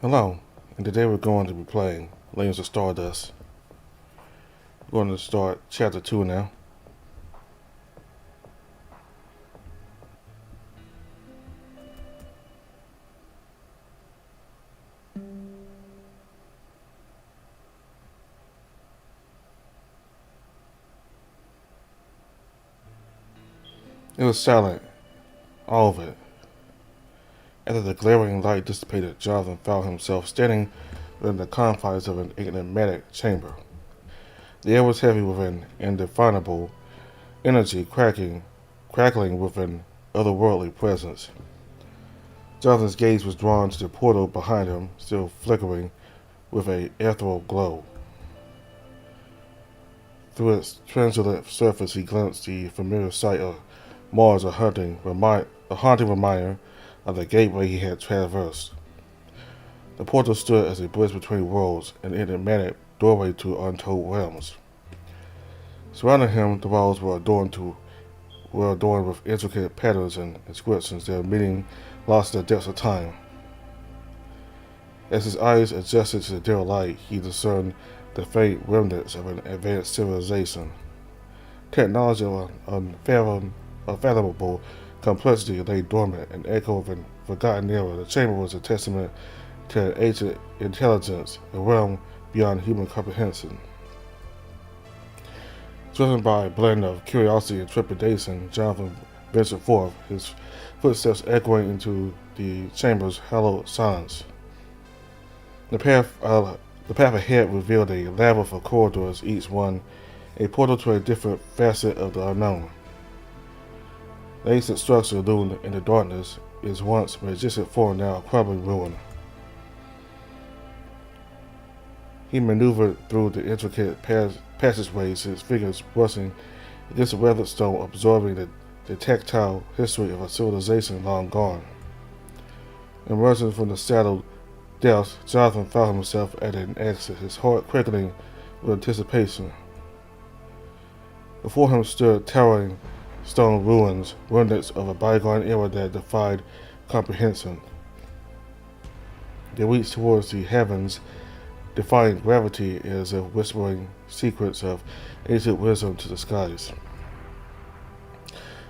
Hello, and today we're going to be playing Legends of Stardust. We're going to start Chapter 2 now. It was silent, all of it. After the glaring light dissipated, Jonathan found himself standing within the confines of an enigmatic chamber. The air was heavy with an indefinable energy crackling with an otherworldly presence. Jonathan's gaze was drawn to the portal behind him, still flickering with a ethereal glow. Through its translucent surface he glimpsed the familiar sight of Mars, a haunting reminder of the gateway he had traversed. The portal stood as a bridge between worlds, an enigmatic doorway to untold realms. Surrounding him, the walls were adorned with intricate patterns and inscriptions, their meaning lost in the depths of time. As his eyes adjusted to the dim light, he discerned the faint remnants of an advanced civilization. Technology of unfathomable complexity lay dormant, an echo of a forgotten era. The chamber was a testament to an ancient intelligence, a realm beyond human comprehension. Driven by a blend of curiosity and trepidation, Jonathan ventured forth, his footsteps echoing into the chamber's hallowed silence. The path ahead revealed a labyrinth of corridors, each one a portal to a different facet of the unknown. The ancient structure loomed in the darkness, its once majestic form now a crumbling ruin. He maneuvered through the intricate passageways, his fingers brushing against the weathered stone, absorbing the tactile history of a civilization long gone. Emerging from the shadowed depths, Jonathan found himself at an exit, his heart quickening with anticipation. Before him stood towering stone ruins, remnants of a bygone era that defied comprehension. They reached towards the heavens, defying gravity as if whispering secrets of ancient wisdom to the skies.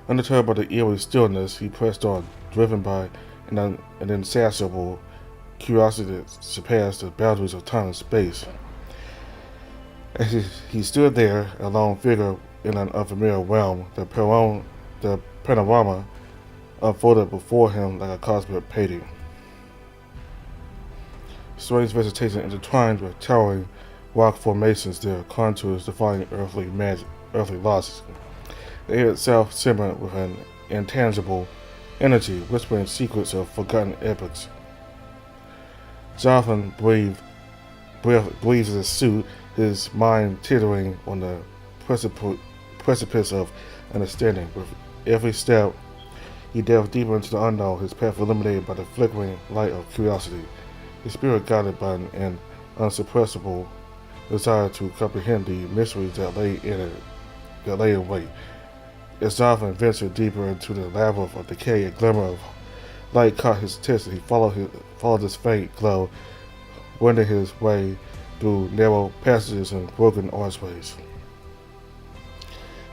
Undeterred by the eerie stillness, he pressed on, driven by an insatiable curiosity that surpassed the boundaries of time and space. As he stood there, a lone figure in an unfamiliar realm, the panorama unfolded before him like a cosmic painting. Strange vegetation intertwined with towering rock formations, their contours defying earthly logic. The air itself simmered with an intangible energy, whispering secrets of forgotten epochs. Jonathan breathed his suit, his mind teetering on the precipice of understanding. With every step, he delved deeper into the unknown, his path illuminated by the flickering light of curiosity, his spirit guided by an unsuppressible desire to comprehend the mysteries that lay in wait. As Jonathan ventured deeper into the labyrinth of decay, a glimmer of light caught his attention. He followed this faint glow, wending his way through narrow passages and broken archways.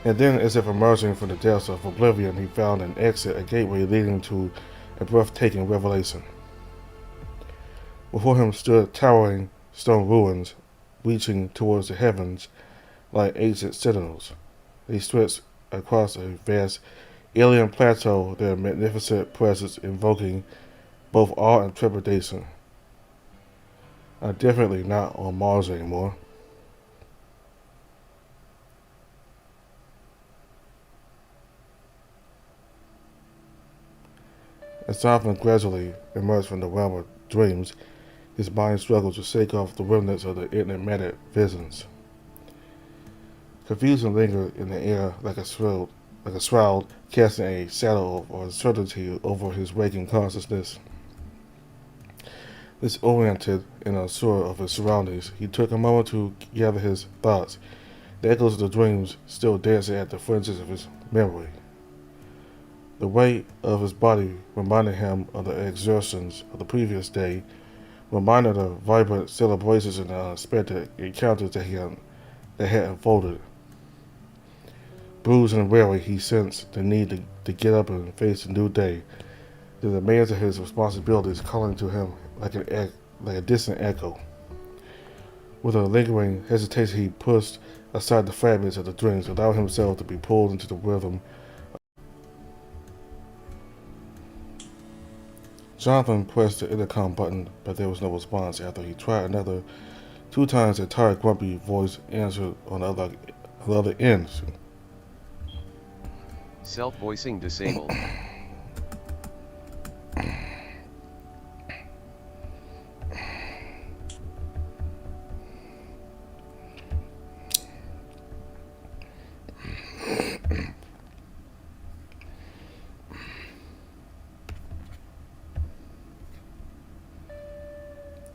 And then, as if emerging from the depths of oblivion, he found an exit, a gateway leading to a breathtaking revelation. Before him stood towering stone ruins, reaching towards the heavens like ancient sentinels. They stretched across a vast alien plateau, their magnificent presence invoking both awe and trepidation. I'm definitely not on Mars anymore. As Jonathan gradually emerged from the realm of dreams, his mind struggled to shake off the remnants of the enigmatic visions. Confusion lingered in the air like a shroud, casting a shadow of uncertainty over his waking consciousness. Disoriented and unsure of his surroundings, he took a moment to gather his thoughts, the echoes of the dreams still dancing at the fringes of his memory. The weight of his body reminded him of the exertions of the previous day, reminded of vibrant celebrations and unexpected encounters that had unfolded. Bruised and weary, he sensed the need to get up and face a new day. The demands of his responsibilities calling to him like a distant echo. With a lingering hesitation, he pushed aside the fragments of the dreams, allowing himself to be pulled into the rhythm. Jonathan pressed the intercom button, but there was no response. After he tried another 2 times, a tired, grumpy voice answered on the other end. Self-voicing disabled.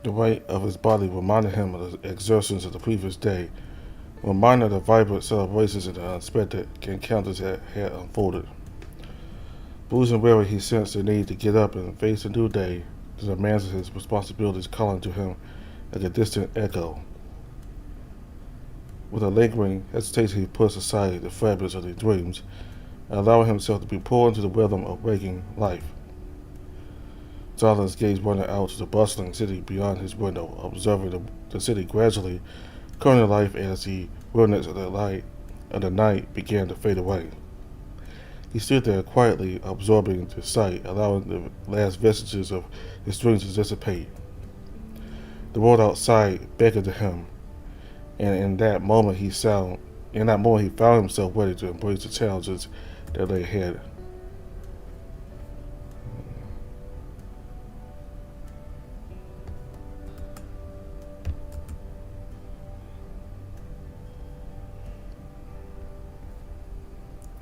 The weight of his body reminded him of the exertions of the previous day, reminded of the vibrant celebrations and the unexpected encounters that had unfolded. Bruised and weary, he sensed the need to get up and face a new day, the demands of his responsibilities calling to him like a distant echo. With a lingering hesitation, he pushed aside the fragments of the dreams, allowing himself to be pulled into the rhythm of waking life. Jonathan's gaze wandered out to the bustling city beyond his window, observing the city gradually coming to life as the brilliance of the night began to fade away. He stood there quietly absorbing the sight, allowing the last vestiges of his dreams to dissipate. The world outside beckoned to him, and in that moment he found himself ready to embrace the challenges that lay ahead.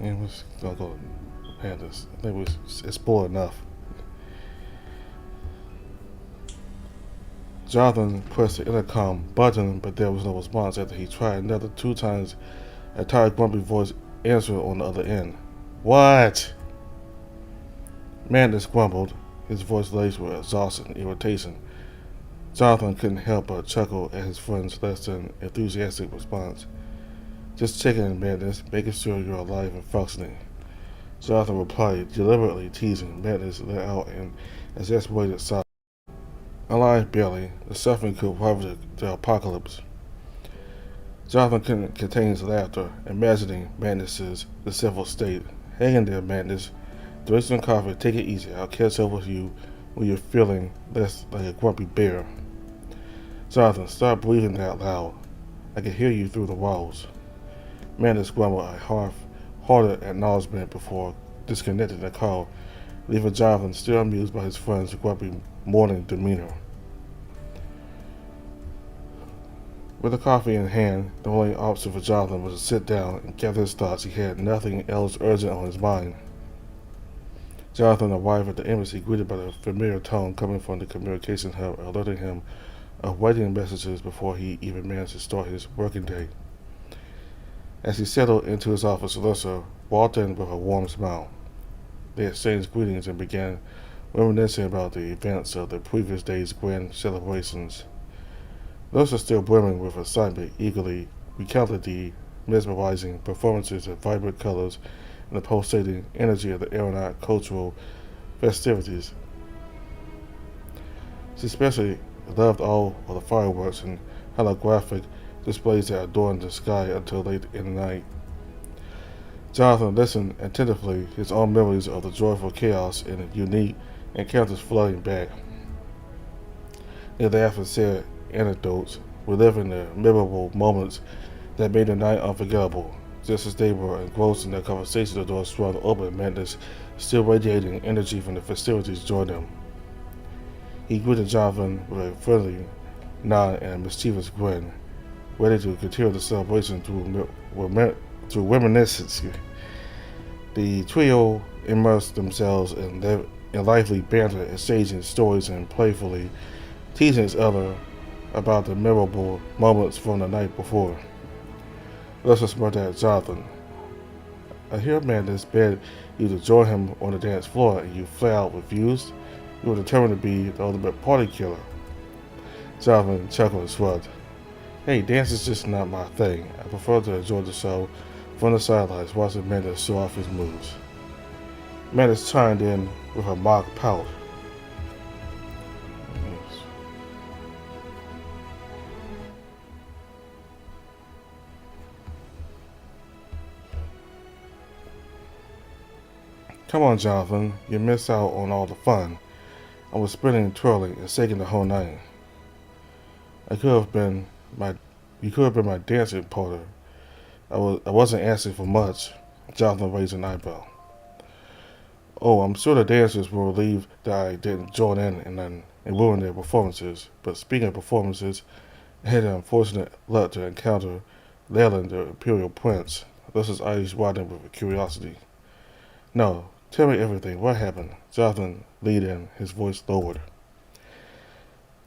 And we're gonna go ahead this. I think it's explored enough. Jonathan pressed the intercom button, but there was no response. After he tried another 2 times, a tired, grumpy voice answered on the other end. What? Madness grumbled, his voice laced with exhaustion and irritation. Jonathan couldn't help but chuckle at his friend's less than enthusiastic response. Just checking in, Madness, making sure you're alive and functioning. Jonathan replied, deliberately teasing. Madness let out an exasperated sigh. Alive, barely. The suffering could rival the apocalypse. Jonathan couldn't contain his laughter, imagining Madness's deceitful state. Hang in there, Madness. Drink some coffee, take it easy. I'll catch up with you when you're feeling less like a grumpy bear. Jonathan, stop breathing out loud. I can hear you through the walls. Madness grumbled a half-hearted acknowledgement before disconnecting the call, leaving Jonathan still amused by his friend's grumpy morning demeanor. With the coffee in hand, the only option for Jonathan was to sit down and gather his thoughts. He had nothing else urgent on his mind. Jonathan arrived at the embassy, greeted by the familiar tone coming from the communication hub, alerting him of waiting messages before he even managed to start his working day. As he settled into his office, Alyssa walked in with a warm smile. They exchanged greetings and began reminiscing about the events of the previous day's grand celebrations. Alyssa, still brimming with excitement, eagerly recounted the mesmerizing performances of vibrant colors and the pulsating energy of the aeronaut cultural festivities. She especially loved all of the fireworks and holographic displays that adorned the sky until late in the night. Jonathan listened attentively, his own memories of the joyful chaos and unique encounters flooding back. They laughed and shared anecdotes, reliving the memorable moments that made the night unforgettable. Just as they were engrossed in their conversation, the door swung open, Madness, still radiating energy from the festivities, joined them. He greeted Jonathan with a friendly nod and a mischievous grin, ready to continue the celebration through reminiscence. The trio immersed themselves in lively banter, exchanging stories and playfully teasing each other about the memorable moments from the night before. Alyssa smirked at Jonathan. I hear Madness begged you to join him on the dance floor, and you flat out refused. You were determined to be the ultimate party killer. Jonathan chuckled and shrugged. Hey, dance is just not my thing. I prefer to enjoy the show from the sidelines, watching Mendes show off his moves. Mendes chimed in with a mock pout. Come on, Jonathan, you missed out on all the fun. I was spinning and twirling and shaking the whole night. I could have been my, you could have been my dancing partner. I wasn't asking for much. Jonathan raised an eyebrow. Oh, I'm sure the dancers were relieved that I didn't join in and ruin their performances. But speaking of performances, I had the unfortunate luck to encounter Leyland, the Imperial Prince. Thus eyes widened with curiosity. No, tell me everything. What happened? Jonathan leaned in, his voice lowered.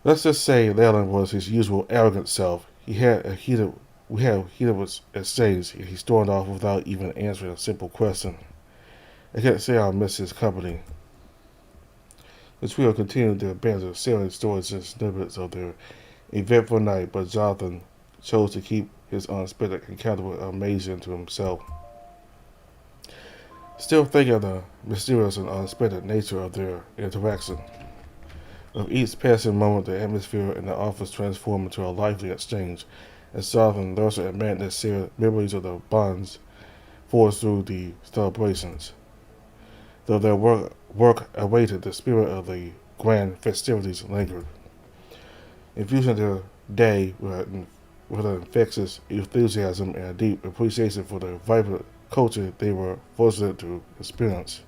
Let's just say Leyland was his usual arrogant self. We had a heated exchange, and he stormed off without even answering a simple question. I can't say I'll miss his company. The trio continued their banter, sharing stories and snippets of their eventful night, but Jonathan chose to keep his unexpected encounter with amazing to himself. Still thinking of the mysterious and unexpected nature of their interaction. With each passing moment, the atmosphere in the office transformed into a lively exchange, as Jonathan, Larsa, and Madness shared memories of the bonds forged through the celebrations. Though their work awaited, the spirit of the grand festivities lingered, infusing their day with an infectious enthusiasm and a deep appreciation for the vibrant culture they were fortunate to experience.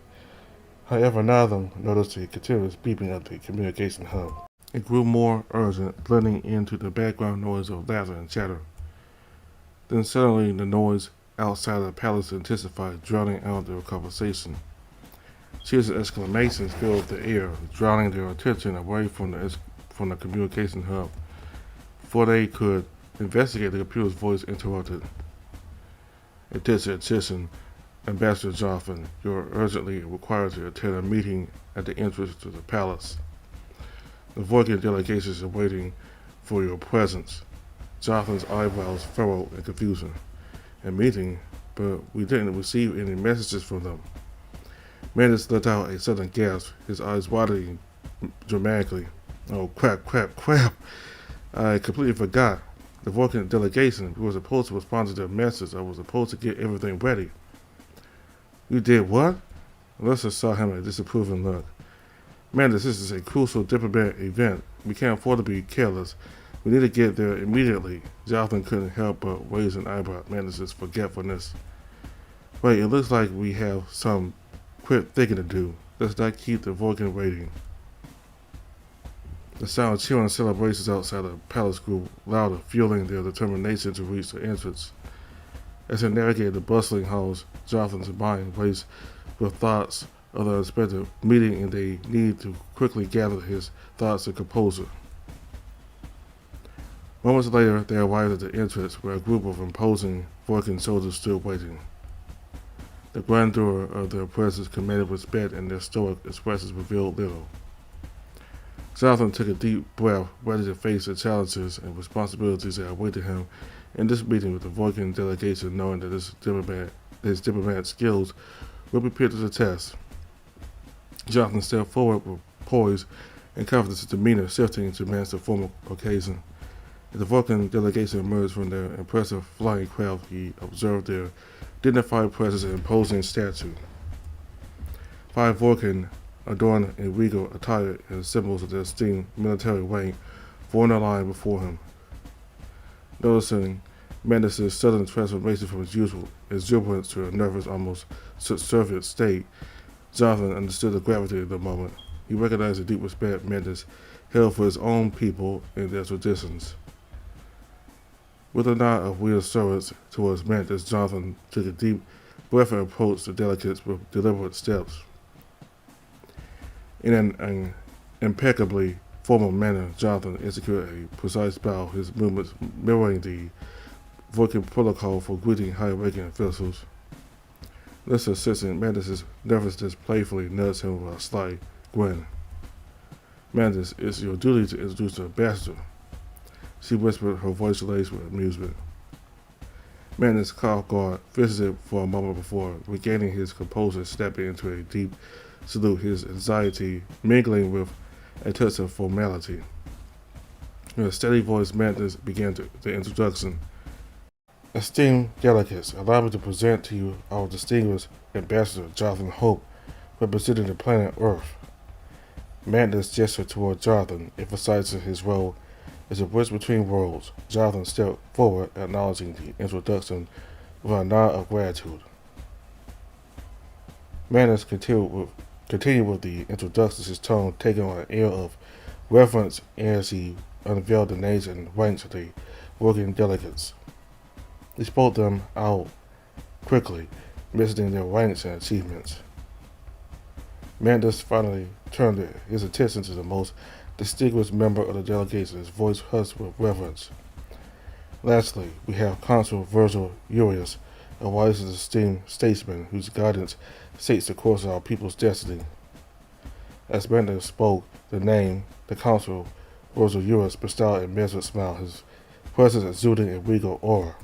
However, none of them noticed the continuous beeping of the communication hub. It grew more urgent, blending into the background noise of laughter and chatter. Then suddenly the noise outside the palace intensified, drowning out their conversation. Cheers and exclamations filled the air, drowning their attention away from the communication hub. Before they could investigate, the computer's voice interrupted. Attention, Ambassador Jonathan, you are urgently required to attend a meeting at the entrance to the palace. The Voigan delegation is waiting for your presence. Jonathan's eyebrows furrowed in confusion. A meeting? But we didn't receive any messages from them. Mendes let out a sudden gasp, his eyes widening dramatically. Oh, crap. I completely forgot. The Vulcan delegation, we were supposed to respond to their message. I was supposed to get everything ready. You did what? Alyssa saw him a disapproving look. Mendes, this is a crucial diplomatic event. We can't afford to be careless. We need to get there immediately. Jonathan couldn't help but raise an eyebrow at Mendes' forgetfulness. Wait, it looks like we have some quick thinking to do. Let's not keep the Vulcan waiting. The sound of cheering and celebrations outside the palace grew louder, fueling their determination to reach the entrance. As they navigated the bustling halls, Jonathan's mind raced with thoughts of the unexpected meeting, and they needed to quickly gather his thoughts and composure. Moments later, they arrived at the entrance, where a group of imposing Vulcan soldiers stood waiting. The grandeur of their presence commanded respect, and their stoic expressions revealed little. Jonathan took a deep breath, ready to face the challenges and responsibilities that awaited him in this meeting with the Vulcan delegation, knowing that his diplomatic skills would be put to the test. Jonathan stepped forward with poise and confidence, his demeanor shifting to match the formal occasion. As the Vulcan delegation emerged from their impressive flying craft, he observed their dignified presence and imposing statue. 5 Vulcan, adorned in regal attire and symbols of their esteemed military rank, formed a line before him. Noticing Mendes' sudden transformation from his usual exuberance to a nervous, almost subservient state, Jonathan understood the gravity of the moment. He recognized the deep respect Mendes held for his own people and their traditions. With a nod of reassurance towards Mendes, Jonathan took a deep breath and approached the delegates with deliberate steps. In an impeccably formal manner, Jonathan executed a precise bow, his movements mirroring the Vulcan protocol for greeting high-ranking officials. Lister, sensing Mendes' nervousness, playfully nudged him with a slight grin. Mendes, it's your duty to introduce the ambassador. she whispered, her voice laced with amusement. Mantis caught guard, visited for a moment before regaining his composure, stepping into a deep salute, his anxiety mingling with a touch of formality. In a steady voice, Mantis began the introduction. Esteemed delegates, allow me to present to you our distinguished ambassador, Jonathan Hope, representing the planet Earth. Mantis gestured toward Jonathan, emphasizing his role as a bridge between worlds. Jonathan stepped forward, acknowledging the introduction with a nod of gratitude. Mantis continued with the introductions, his tone taking on an air of reverence as he unveiled the names and ranks of the working delegates. He spoke them out quickly, mentioning their ranks and achievements. Mantis finally turned his attention to the most distinguished member of the delegation, his voice hushed with reverence. Lastly, we have Consul Virgil Urius, a wise and esteemed statesman whose guidance shapes the course of our people's destiny. As Mantis spoke the Consul Virgil Urius bestowed a measured smile, his presence exuding a regal aura.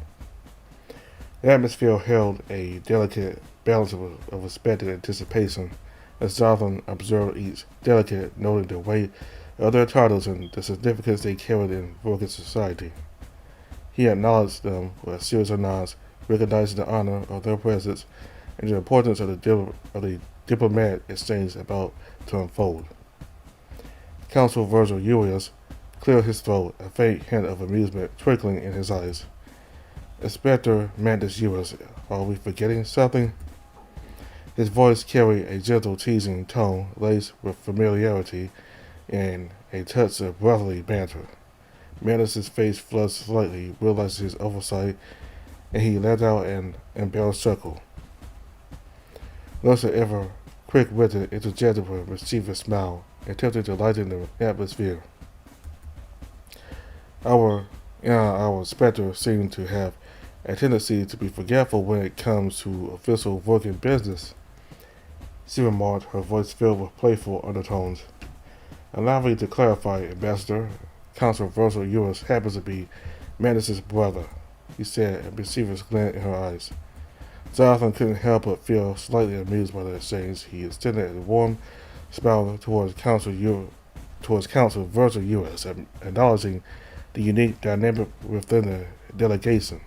The atmosphere held a delicate balance of respected anticipation as Jonathan observed each delegate, noting the weight of their titles and the significance they carried in working society. He acknowledged them with a series of nods, recognizing the honor of their presence and the importance of the diplomatic exchange about to unfold. Consul Virgil Urius cleared his throat, a faint hint of amusement twinkling in his eyes. Inspector Mantis Urius, are we forgetting something? His voice carried a gentle, teasing tone laced with familiarity and a touch of brotherly banter. Mantis's face flushed slightly, realizing his oversight, and he let out an embarrassed chuckle. Luster ever quick-witted interjected with a mischievous smile, attempting to lighten the atmosphere. Our inspector seemed to have a tendency to be forgetful when it comes to official working business, she remarked, her voice filled with playful undertones. Allow me to clarify, Ambassador. Consul Virgil Urius happens to be Mantis's brother, he said, a mischievous glint in her eyes. Jonathan couldn't help but feel slightly amused by the exchange. He extended a warm smile towards Consul Virgil Urius, acknowledging the unique dynamic within the delegation.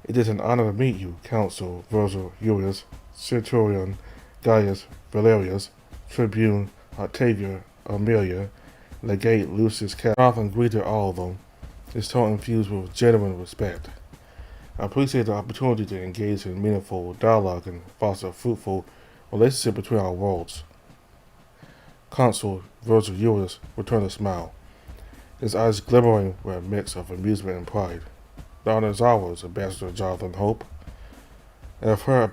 It is an honor to meet you, Consul Virgil Urius, Centurion Gaius Valerius, Tribune Octavia Amelia, Legate Lucius Cap. Jonathan greeted all of them, his tone infused with genuine respect. I appreciate the opportunity to engage in meaningful dialogue and foster a fruitful relationship between our worlds. Consul Virgil Urius returned a smile, his eyes glimmering with a mix of amusement and pride. The honor is ours, Ambassador Jonathan Hope. And I've heard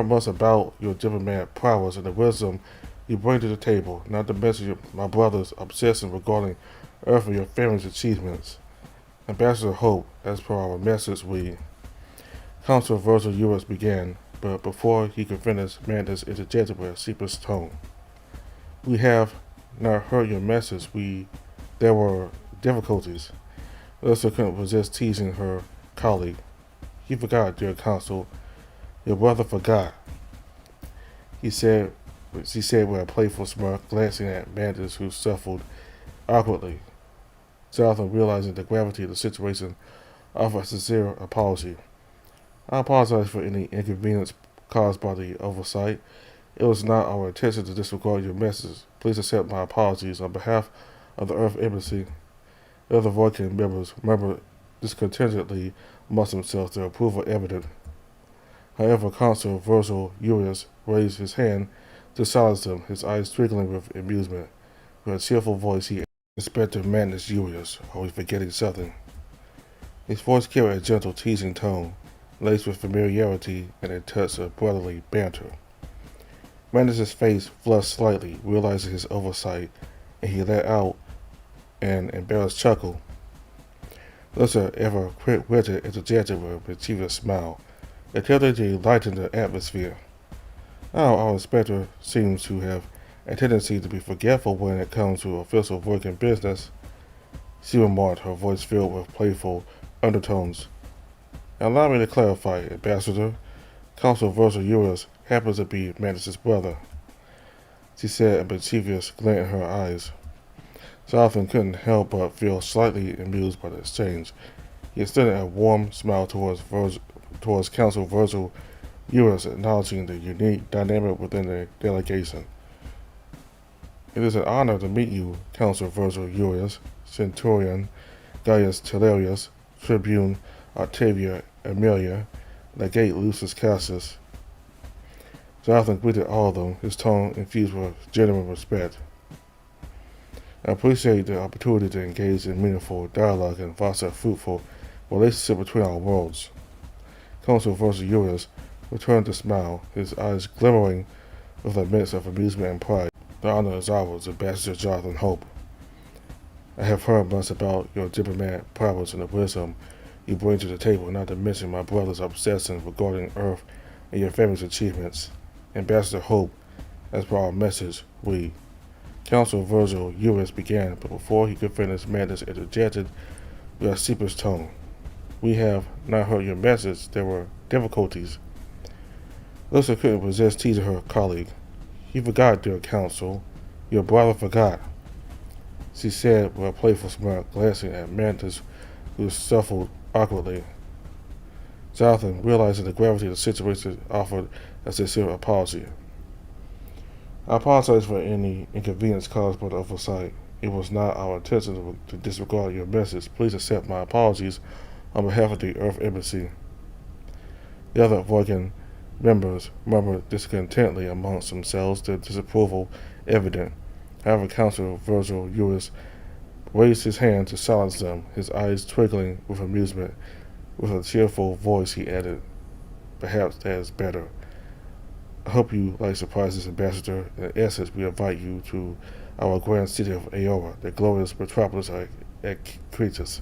much about your diplomatic prowess and the wisdom you bring to the table, not to mention my brother's obsession regarding Earth and your family's achievements. Ambassador Hope, as per our message, Consul Virgil Urius began, but before he could finish, Mantis interjected with a sheepish tone. We have not heard your message. There were difficulties. Elsa couldn't resist teasing her colleague. You forgot, dear Consul. Your brother forgot, she said with a playful smirk, glancing at Mantis, who shuffled awkwardly. Jonathan, realizing the gravity of the situation, offered a sincere apology. I apologize for any inconvenience caused by the oversight. It was not our intention to disregard your message. Please accept my apologies on behalf of the Earth Embassy. The other Vulcan members murmured discontentedly amongst themselves, their approval evident. However, Consul Virgil Urius raised his hand to silence them, his eyes twinkling with amusement. With a cheerful voice, he Inspector Mantis Urius, are we forgetting something? His voice carried a gentle, teasing tone, laced with familiarity and a touch of brotherly banter. Mantis's face flushed slightly, realizing his oversight, and he let out an embarrassed chuckle. Lucia, ever quick-witted, interjected with a mischievous smile, attempting to lighten the atmosphere. Our inspector seems to have a tendency to be forgetful when it comes to official work and business. she remarked, her voice filled with playful undertones. Allow me to clarify, Ambassador. Consul Virgil Eurus happens to be Mantis' brother, she said, a mischievous glint in her eyes. Jonathan couldn't help but feel slightly amused by the exchange. He extended a warm smile towards Consul Virgil Eurus, acknowledging the unique dynamic within the delegation. It is an honor to meet you, Consul Virgil Eurus, Centurion Gaius Tiberius, Tribune Octavia Aemilia, Legate Lucius Cassius. Jonathan greeted all of them, his tone infused with genuine respect. I appreciate the opportunity to engage in meaningful dialogue and foster a fruitful relationship between our worlds. Consul Virgil Eurus returned the smile, his eyes glimmering with a mix of amusement and pride. The honor is ours, Ambassador Jonathan Hope. I have heard much about your diplomatic prowess and the wisdom you bring to the table, not to mention my brother's obsession regarding Earth and your family's achievements. Ambassador Hope, as per our message, we. Consul Virgil Eurus began, but before he could finish, Mantis interjected with a sheepish tone. We have not heard your message. There were difficulties. Lucia couldn't resist teasing her colleague. You forgot, dear Consul. Your brother forgot, she said with a playful smile, glancing at Mantis, who shuffled awkwardly. Jonathan, realizing the gravity of the situation, offered a sincere apology. I apologize for any inconvenience caused by the oversight. It was not our intention to disregard your message. Please accept my apologies on behalf of the Earth Embassy. The other Vulcan members murmured discontentedly amongst themselves, their disapproval evident. However, Consul Virgil Eurus raised his hand to silence them, his eyes twinkling with amusement. With a cheerful voice, he added, Perhaps that is better. I hope you like surprises, Ambassador. In essence, we invite you to our grand city of Aora, the glorious metropolis of Cretus.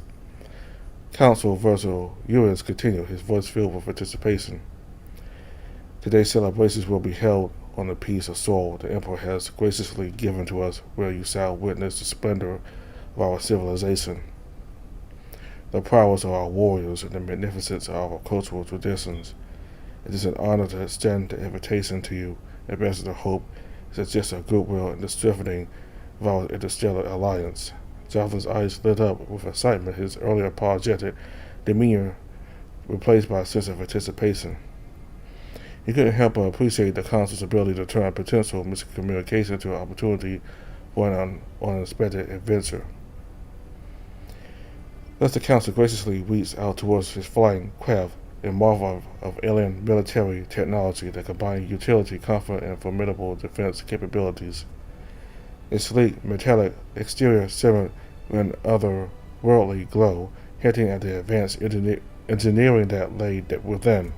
Consul Virgil Eurus continued, his voice filled with anticipation. Today's celebrations will be held on the piece of soil the Emperor has graciously given to us, where you shall witness the splendor of our civilization, the prowess of our warriors, and the magnificence of our cultural traditions. It is an honor to extend the invitation to you, Ambassador Hope, to suggest our goodwill in the strengthening of our interstellar alliance. Jonathan's eyes lit up with excitement, his earlier apologetic demeanor replaced by a sense of anticipation. He couldn't help but appreciate the Consul's ability to turn potential miscommunication to an opportunity for an unexpected adventure. Thus the Consul graciously reached out towards his flying craft, a marvel of alien military technology that combined utility, comfort, and formidable defense capabilities. Its sleek, metallic exterior simmered with an otherworldly glow, hinting at the advanced engineering that lay within.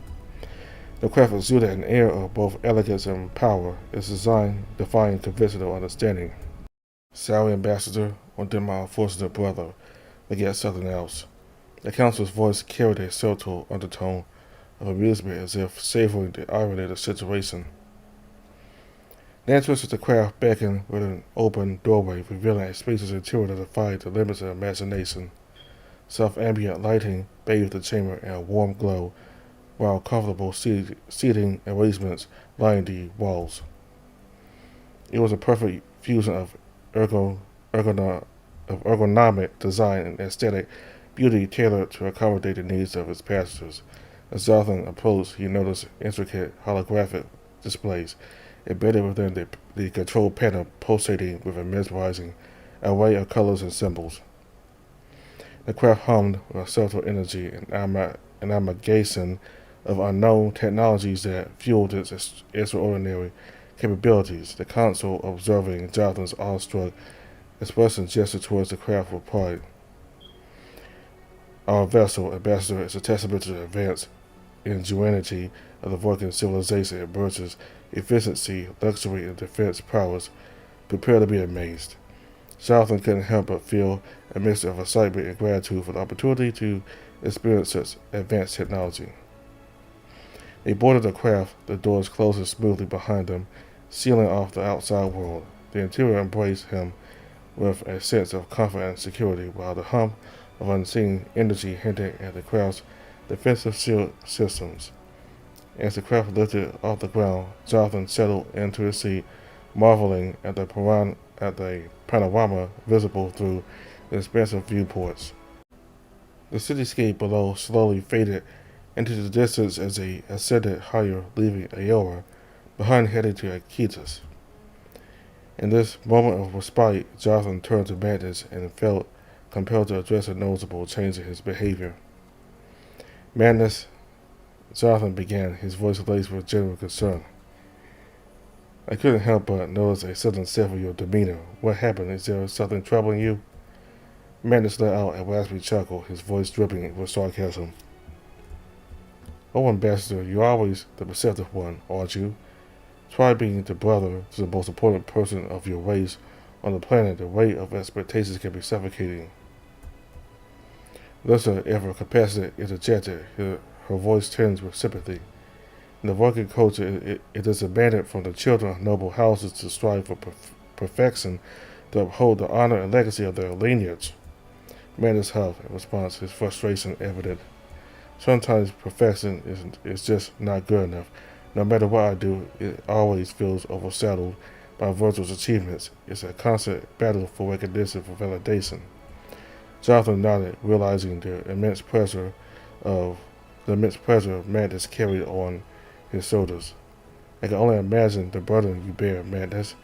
The craft exuded an air of both elegance and power, its design defying conventional understanding. Sorry, Ambassador, or did my unfortunate brother forget something else? The Consul's voice carried a subtle undertone of amusement, as if savoring the irony of the situation. The entrance of the craft beckoned with an open doorway, revealing a spacious interior that defied the limits of imagination. Soft ambient lighting bathed the chamber in a warm glow, while comfortable seating arrangements lined the walls. It was a perfect fusion of ergonomic design and aesthetic beauty tailored to accommodate the needs of its passengers. As Jonathan approached, he noticed intricate holographic displays embedded within the control panel, pulsating with a mesmerizing array of colors and symbols. The craft hummed with a subtle energy and amalgamation of unknown technologies that fueled its extraordinary capabilities. The Consul, observing Jonathan's awestruck expression, gestured towards the craft with pride. Our vessel, Ambassador, is a testament to the advanced ingenuity of the Vulcan civilization. It embraces efficiency, luxury, and defense prowess. Prepare to be amazed. Jonathan couldn't help but feel a mixture of excitement and gratitude for the opportunity to experience such advanced technology. They boarded the craft, the doors closing smoothly behind them, sealing off the outside world. The interior embraced him with a sense of comfort and security, while the hum of unseen energy hinted at the craft's defensive shield systems. As the craft lifted off the ground, Jonathan settled into his seat, marveling at the panorama visible through the expansive viewports. The cityscape below slowly faded into the distance as they ascended higher, leaving Aora behind, heading to Akitas. In this moment of respite, Jonathan turned to Magnus and felt compelled to address a noticeable change in his behavior. Magnus, Jonathan began, his voice laced with genuine concern. I couldn't help but notice a sudden shift in your demeanor. What happened? Is there something troubling you? Magnus let out a raspy chuckle, his voice dripping with sarcasm. Oh, Ambassador, you're always the perceptive one, aren't you? Try being the brother to the most important person of your race on the planet. The weight of expectations can be suffocating. Lissa, ever compassionate, interjected, her voice tinged with sympathy. In the Vulcan culture, it is demanded from the children of noble houses to strive for perfection, to uphold the honor and legacy of their lineage. Magnus huffed in response, his frustration evident. Sometimes perfection is just not good enough. No matter what I do, it always feels overshadowed by virtuous achievements. It's a constant battle for recognition, for validation. Jonathan nodded, realizing the immense pressure Magnus carried on his shoulders. I can only imagine the burden you bear, Magnus,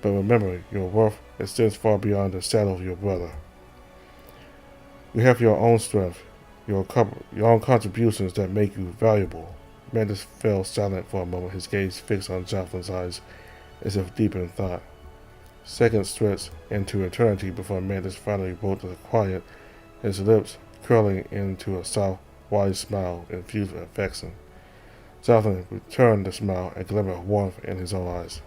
but remember, your worth extends far beyond the shadow of your brother. You have your own strength, your own contributions that make you valuable. Magnus fell silent for a moment, his gaze fixed on Jonathan's eyes, as if deep in thought. Seconds stretched into eternity before Magnus finally broke the quiet, his lips curling into a soft, wide smile infused with affection. Jonathan returned the smile, a glimmer of warmth in his own eyes.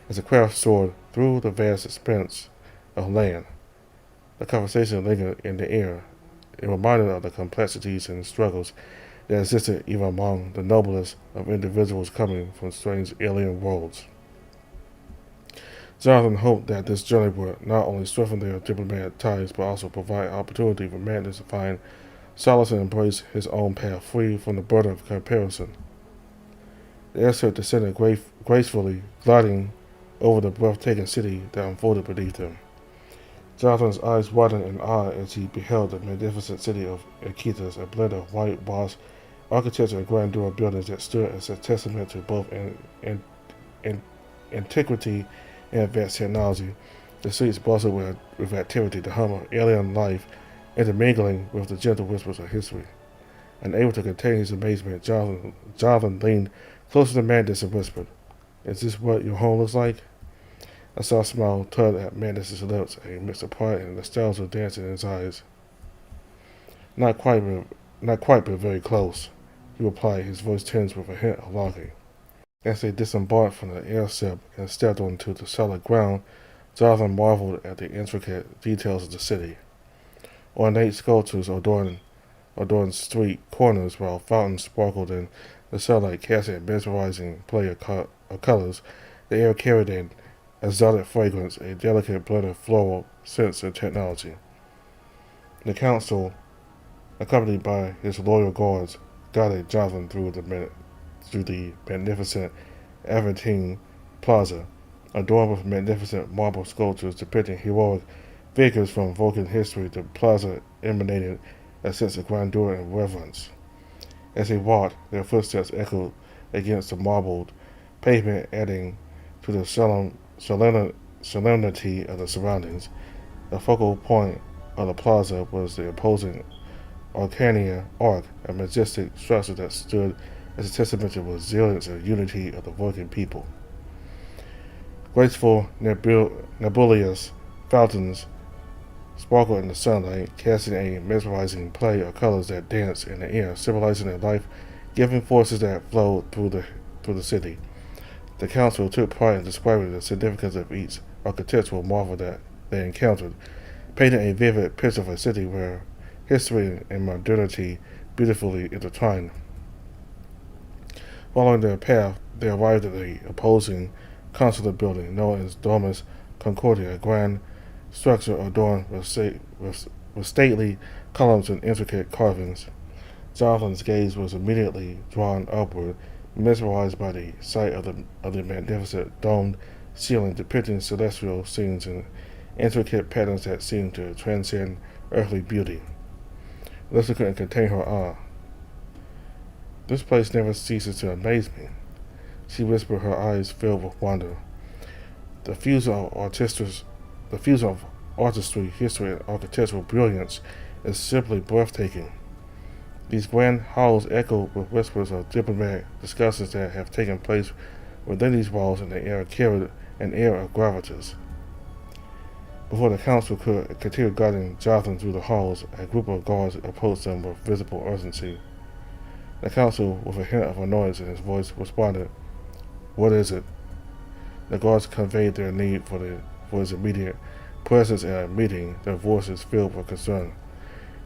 As the craft soared through the vast expanse of land, the conversation lingered in the air. It reminded of the complexities and struggles that existed even among the noblest of individuals coming from strange alien worlds. Jonathan hoped that this journey would not only strengthen their diplomatic ties, but also provide opportunity for Magnus to find solace and embrace his own path, free from the burden of comparison. The airship descended gracefully, gliding over the breathtaking city that unfolded beneath them. Jonathan's eyes widened in awe as he beheld the magnificent city of Akitas, a blend of whitewashed architecture and grandeur buildings that stood as a testament to both antiquity and advanced technology. The streets bustled with activity, the hum of alien life intermingling with the gentle whispers of history. Unable to contain his amazement, Jonathan leaned closer to Magnus and whispered, "Is this what your home looks like?" A soft smile tugged at Magnus's lips, a mix of pride and nostalgia dancing in his eyes. Not quite, but very close," he replied, his voice tinged with a hint of longing. As they disembarked from the airship and stepped onto the solid ground, Jonathan marveled at the intricate details of the city. Ornate sculptures adorned street corners, while fountains sparkled in the sunlight, casting a mesmerizing play of colors. The air carried an exotic fragrance, a delicate blend of floral scents and technology. The council, accompanied by his loyal guards, guided Jonathan through the magnificent Aventine Plaza, adorned with magnificent marble sculptures depicting heroic figures from Vulcan history. The plaza emanated a sense of grandeur and reverence. As they walked, their footsteps echoed against the marbled pavement, adding to the solemnity of the surroundings. The focal point of the plaza was the imposing Arcania Arc, a majestic structure that stood as a testament to the resilience and unity of the Vulcan people. Graceful nebulous fountains sparkled in the sunlight, casting a mesmerizing play of colors that danced in the air, symbolizing the life-giving forces that flowed through the city. The council took pride in describing the significance of each architectural marvel that they encountered, painting a vivid picture of a city where history and modernity beautifully intertwined. Following their path, they arrived at the opposing Consulate building, known as Domus Concordia, a grand structure adorned with stately columns and intricate carvings. Jonathan's gaze was immediately drawn upward, mesmerized by the sight of the magnificent domed ceiling depicting celestial scenes in intricate patterns that seemed to transcend earthly beauty. Alyssa couldn't contain her awe. "This place never ceases to amaze me," she whispered, her eyes filled with wonder. The fusion of artistry, history, and architectural brilliance is simply breathtaking. These grand halls echo with whispers of diplomatic discussions that have taken place within these walls, and the air carried an air of gravitas. Before the council could continue guiding Jonathan through the halls, a group of guards approached them with visible urgency. The council, with a hint of annoyance in his voice, responded, "What is it?" The guards conveyed their need for his immediate presence at a meeting, their voices filled with concern.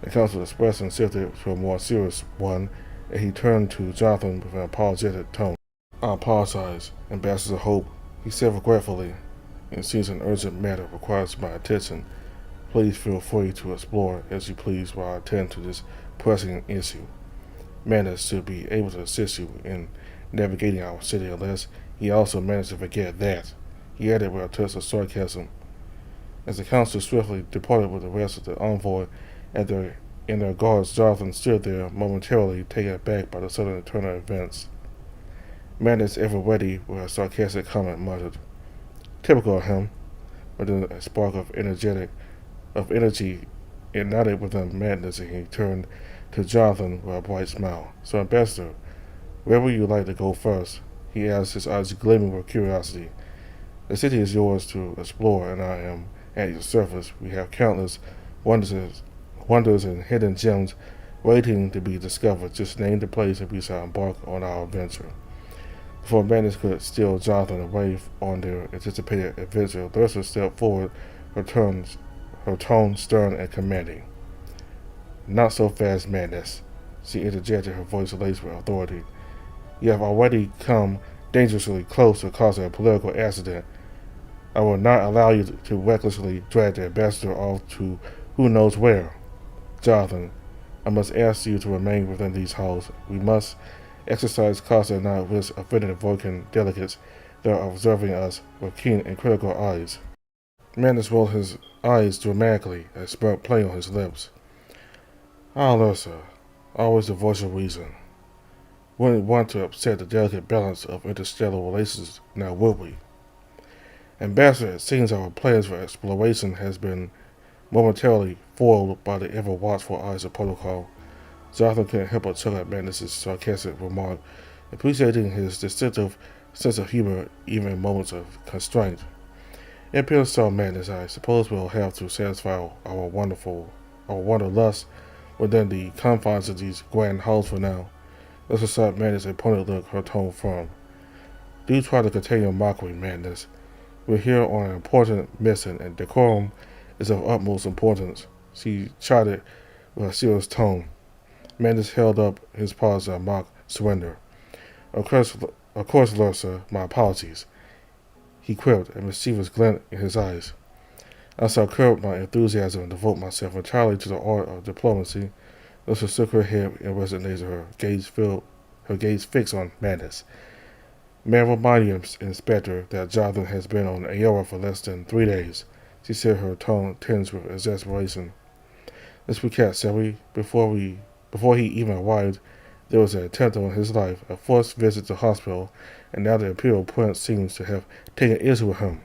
The council expression shifted to a more serious one, and he turned to Jonathan with an apologetic tone. "I apologize, Ambassador Hope," he said regretfully. "It seems an urgent matter requires my attention. Please feel free to explore as you please while I attend to this pressing issue. Manus should be able to assist you in navigating our city unless he also managed to forget that," he added with a touch of sarcasm. As the council swiftly departed with the rest of the envoy in their guards, Jonathan stood there momentarily taken aback by the sudden turn of events. Manus, ever ready with a sarcastic comment, muttered, "Typical of him," but then a spark of energy ignited within Madness, and he turned to Jonathan with a bright smile. "So, Ambassador, where would you like to go first?" he asked, his eyes gleaming with curiosity. "The city is yours to explore, and I am at your service. We have countless wonders and hidden gems waiting to be discovered. Just name the place and we shall embark on our adventure." Before Madness could steal Jonathan away on their anticipated adventure, Larissa stepped forward, her tone stern and commanding. "Not so fast, Madness," she interjected, her voice laced with authority. "You have already come dangerously close to causing a political accident. I will not allow you to recklessly drag the ambassador off to who knows where. Jonathan, I must ask you to remain within these halls. We must exercise caution and not risk offending the Vulcan delegates that are observing us with keen and critical eyes." Madness rolled his eyes dramatically, a smirk playing on his lips. "Ah, Larissa, always the voice of reason. Wouldn't want to upset the delicate balance of interstellar relations, now would we? Ambassador, it seems our plans for exploration has been momentarily foiled by the ever-watchful eyes of protocol." Jonathan couldn't help but chuckle at Madness's sarcastic remark, appreciating his distinctive sense of humor even in moments of constraint. "Imperial so, Madness, I suppose we'll have to satisfy our wanderlust within the confines of these grand halls for now." Let's sought Madness a pointed look, her tone firm. "Do try to contain your mockery, Madness. We're here on an important mission, and decorum is of utmost importance," she chided with a serious tone. Madness held up his paws in a mock surrender. Of course, Larissa, my apologies," he quipped, a mischievous glint in his eyes. "I shall curb my enthusiasm and devote myself entirely to the art of diplomacy." Larissa shook her head in resignation, her gaze fixed on Madness. "May I remind you, Inspector, that Jonathan has been on Aora for less than 3 days," she said, her tone tinged with exasperation. "Let's recap, shall we? Before he even arrived, there was an attempt on his life, a forced visit to hospital, and now the Imperial Prince seems to have taken issue with him.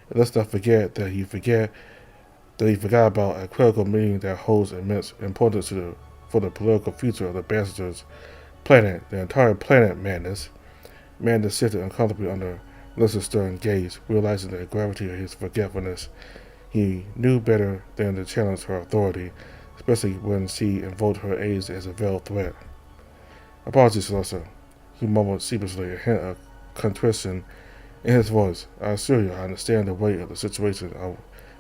And let's not forget that he forgot about a critical meeting that holds immense importance for the political future of the Ambassador's planet, the entire planet, Madness." Madness shifted uncomfortably under Melissa's stern gaze, realizing the gravity of his forgetfulness. He knew better than to challenge her authority, especially when she invoked her aides as a veiled threat. "Apologies, Melissa," he mumbled sheepishly, a hint of contrition in his voice. "I assure you I understand the weight of the situation.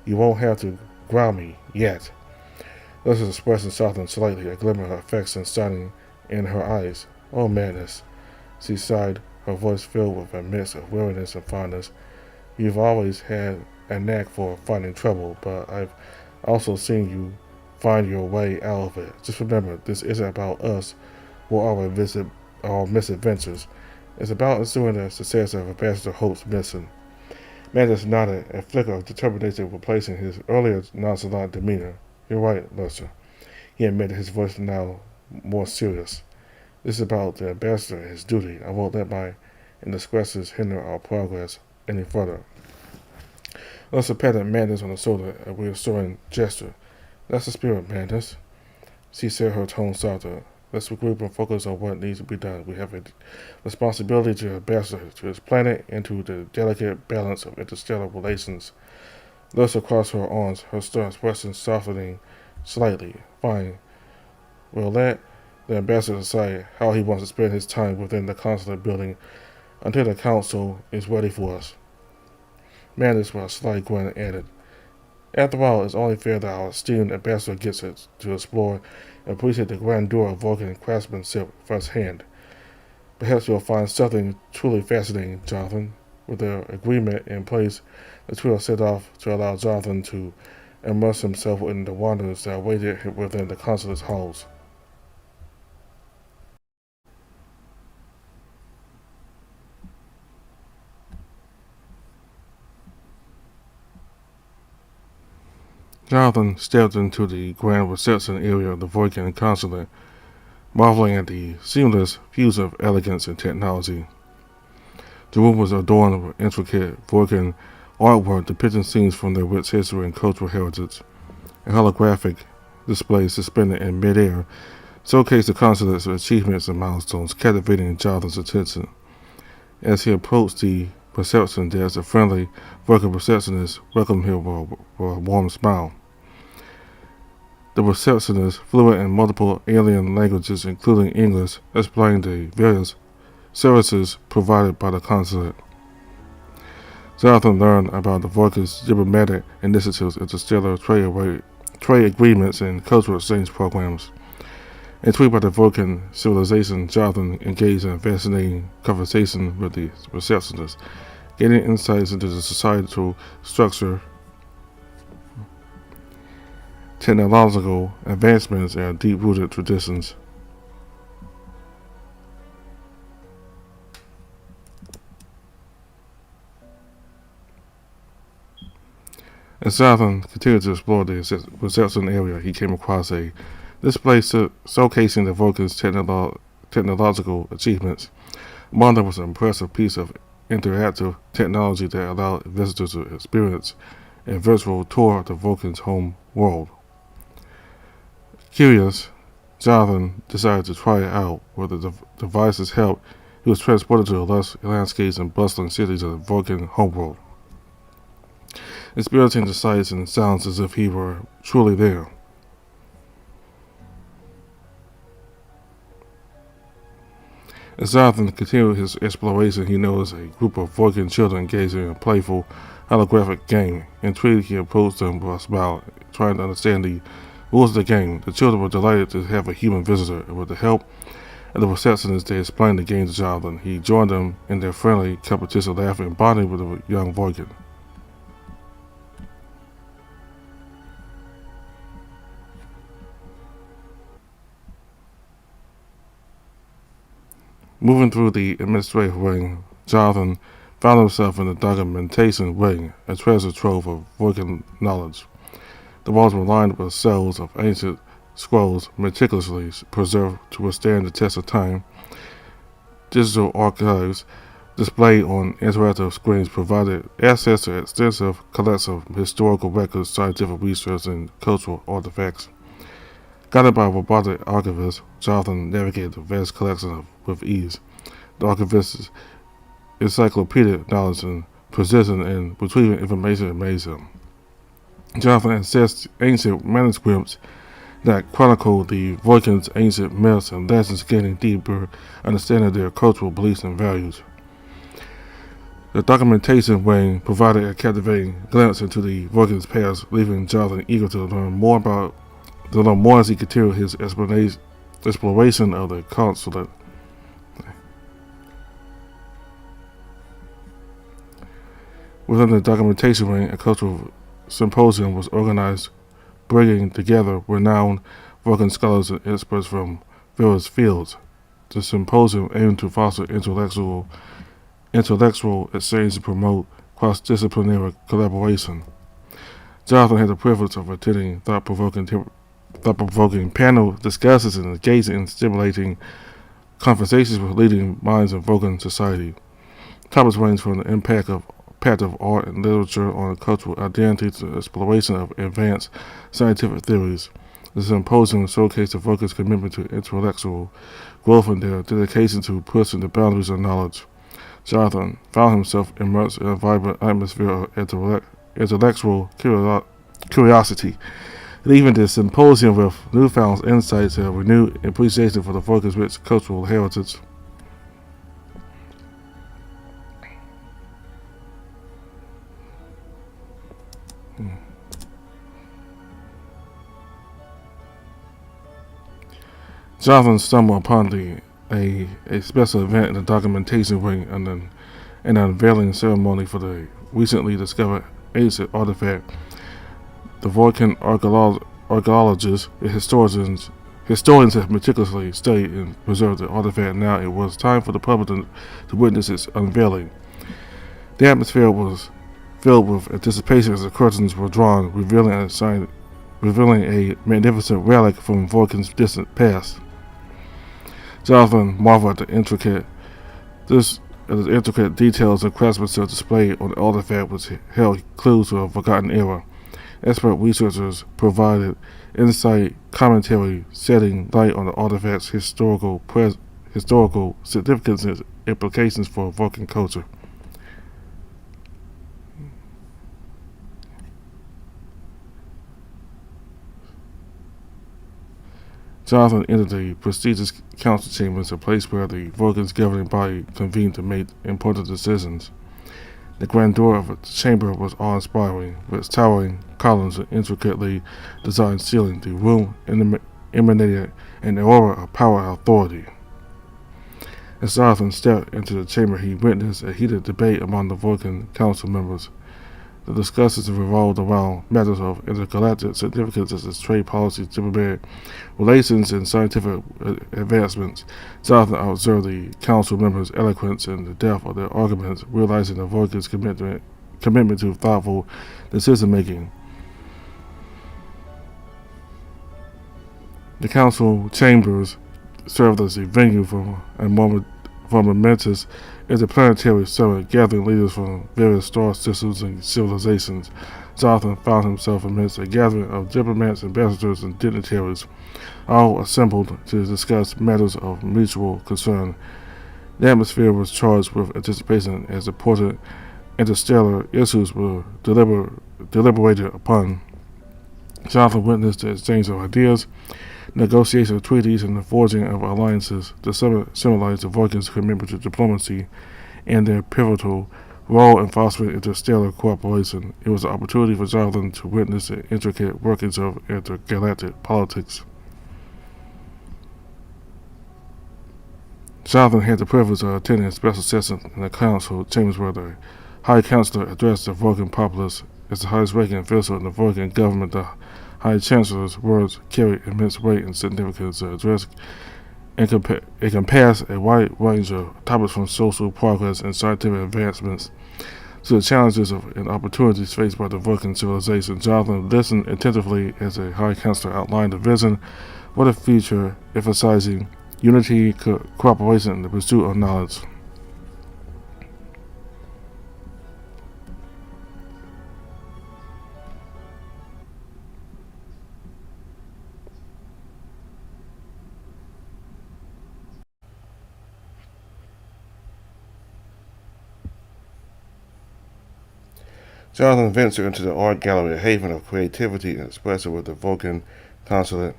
You won't have to ground me yet." Melissa's expression softened slightly, a glimmer of affection shining in her eyes. "Oh, Madness," she sighed, her voice filled with a mix of weariness and fondness. "You've always had a knack for finding trouble, but I've also seen you find your way out of it. Just remember, this isn't about us or our misadventures. It's about ensuring the success of Ambassador Hope's mission. Mandus nodded, a flicker of determination replacing his earlier nonchalant demeanor. You're right, Lester. He admitted, his voice now more serious. This is about the ambassador and his duty. I won't let my indiscretions hinder our progress any further. Lester patted Mandus on the shoulder, a reassuring gesture. That's the spirit, Mandus. She said, her tone softer. Let's regroup and focus on what needs to be done. We have a responsibility to ambassador to his planet and to the delicate balance of interstellar relations. Lester crossed her arms, her stern expression softening slightly. Fine. We'll let the ambassador decide how he wants to spend his time within the consulate building until the council is ready for us. Mandus, with a slight grin, added, After all, it's only fair that our esteemed ambassador gets it to explore and appreciate the grandeur of Vulcan craftsmanship firsthand. Perhaps you'll find something truly fascinating, Jonathan. With their agreement in place, the trio set off to allow Jonathan to immerse himself in the wonders that awaited within the consulate's halls. Jonathan stepped into the grand reception area of the Vulcan consulate, marveling at the seamless fusion of elegance and technology. The room was adorned with intricate Vulcan artwork depicting scenes from their rich history and cultural heritage. A holographic display suspended in midair showcased the consulate's achievements and milestones, captivating Jonathan's attention. As he approached the reception desk, a friendly Vulcan receptionist welcomed him with a warm smile. The receptionist, fluent in multiple alien languages, including English, explained the various services provided by the consulate. Jonathan learned about the Vulcan's diplomatic initiatives, interstellar trade agreements, and cultural exchange programs. Intrigued by the Vulcan civilization, Jonathan engaged in a fascinating conversation with the receptionist, gaining insights into the societal structure, technological advancements, and deep-rooted traditions. As Jonathan continued to explore the reception area, he came across a display showcasing the Vulcan's technological achievements. Among them was an impressive piece of interactive technology that allowed visitors to experience a virtual tour of the Vulcan's home world. Curious, Jonathan decided to try it out. With the device's help, he was transported to the lush landscapes and bustling cities of the Vulcan homeworld, experiencing the sights and sounds as if he were truly there. As Jonathan continued his exploration, he noticed a group of Vulcan children engaging in a playful, holographic game. Intrigued, he approached them with a smile, trying to understand the rules of the game. The children were delighted to have a human visitor, and with the help of the receptionist, they explained the game to Jonathan. He joined them in their friendly competition, laughing and bonding with the young Vulcan. Moving through the administrative wing, Jonathan found himself in the documentation wing, a treasure trove of Vulcan knowledge. The walls were lined with cells of ancient scrolls meticulously preserved to withstand the test of time. Digital archives displayed on interactive screens provided access to extensive collections of historical records, scientific research, and cultural artifacts. Guided by a robotic archivist, Jonathan navigated the vast collection with ease. The archivist's encyclopedic knowledge and precision in retrieving information amazed him. Jonathan accessed ancient manuscripts that chronicled the Vulcans' ancient myths and legends, gaining deeper understanding of their cultural beliefs and values. The documentation wing provided a captivating glimpse into the Vulcans' past, leaving Jonathan eager to learn more as he continued his exploration of the consulate. Within the documentation wing, a cultural symposium was organized, bringing together renowned Vulcan scholars and experts from various fields. The symposium aimed to foster intellectual exchange and promote cross-disciplinary collaboration. Jonathan had the privilege of attending thought-provoking panel discussions and engaging in stimulating conversations with leading minds in Vulcan society. Topics range from the impact of art and literature on cultural identity to the exploration of advanced scientific theories. The symposium showcased the Vulcans' commitment to intellectual growth and their dedication to pushing the boundaries of knowledge. Jonathan found himself immersed in a vibrant atmosphere of intellectual curiosity, leaving the symposium with newfound insights and a renewed appreciation for the Vulcans' rich cultural heritage. Jonathan stumbled upon a special event in the documentation wing and an unveiling ceremony for the recently discovered ancient artifact. The Vulcan archaeologists and historians have meticulously studied and preserved the artifact. Now it was time for the public to witness its unveiling. The atmosphere was filled with anticipation as the curtains were drawn, revealing a magnificent relic from Vulcan's distant past. Jonathan marveled at the intricate details and craftsmanship displayed on the artifact, which held clues to a forgotten era. Expert researchers provided insight commentary, shedding light on the artifact's historical significance and implications for Vulcan culture. Jonathan entered the prestigious council chambers, a place where the Vulcan's governing body convened to make important decisions. The grandeur of the chamber was awe-inspiring, with its towering columns and intricately designed ceiling. The room emanated an aura of power and authority. As Jonathan stepped into the chamber, he witnessed a heated debate among the Vulcan council members. The discussions revolved around matters of intergalactic significance such as trade policies, diplomatic relations, and scientific advancements. Jonathan observed the council members' eloquence and the depth of their arguments, realizing the Vulcan's commitment to thoughtful decision-making. The council chambers served as a venue for a momentous interplanetary summit, gathering leaders from various star systems and civilizations. Jonathan found himself amidst a gathering of diplomats, ambassadors, and dignitaries, all assembled to discuss matters of mutual concern. The atmosphere was charged with anticipation as important interstellar issues were deliberated upon. Jonathan witnessed the exchange of ideas, negotiation of treaties, and the forging of alliances. The summit symbolized the Vulcans' commitment to diplomacy and their pivotal role in fostering interstellar cooperation. It was an opportunity for Jonathan to witness the intricate workings of intergalactic politics. Jonathan had the privilege of attending a special session in the council chambers where the High Counselor addressed the Vulcan populace. As the highest-ranking official in the Vulcan government, the High Chancellor's words carried immense weight and significance. The address encompassed a wide range of topics from social progress and scientific advancements to the challenges and opportunities faced by the Vulcan civilization. Jonathan listened attentively as the High Counselor outlined a vision for the future, emphasizing unity, cooperation, and the pursuit of knowledge. Jonathan ventured into the art gallery, a haven of creativity and expression with the Vulcan Consulate.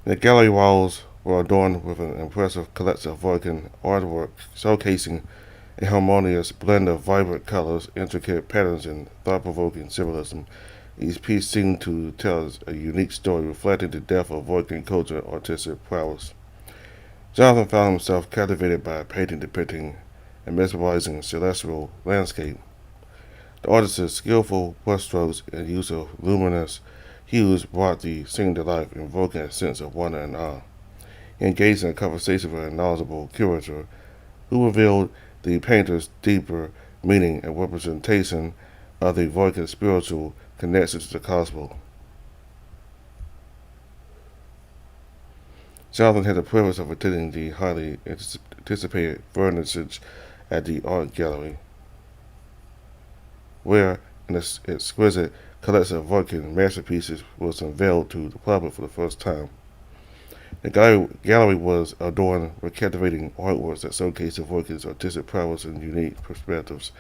The gallery walls were adorned with an impressive collection of Vulcan artwork, showcasing a harmonious blend of vibrant colors, intricate patterns, and thought-provoking symbolism. Each piece seemed to tell a unique story, reflecting the depth of Vulcan culture and artistic prowess. Jonathan found himself captivated by a painting depicting a mesmerizing celestial landscape. The artist's skillful brushstrokes and use of luminous hues brought the scene to life, invoking a sense of wonder and awe. He engaged in a conversation with a knowledgeable curator who revealed the painter's deeper meaning and representation of the Vulcan's spiritual connection to the cosmos. Jonathan had the privilege of attending the highly anticipated vernissage at the art gallery, where an exquisite collection of Vulcan masterpieces was unveiled to the public for the first time. The gallery was adorned with captivating artworks that showcased the Vulcan's artistic prowess and unique perspectives.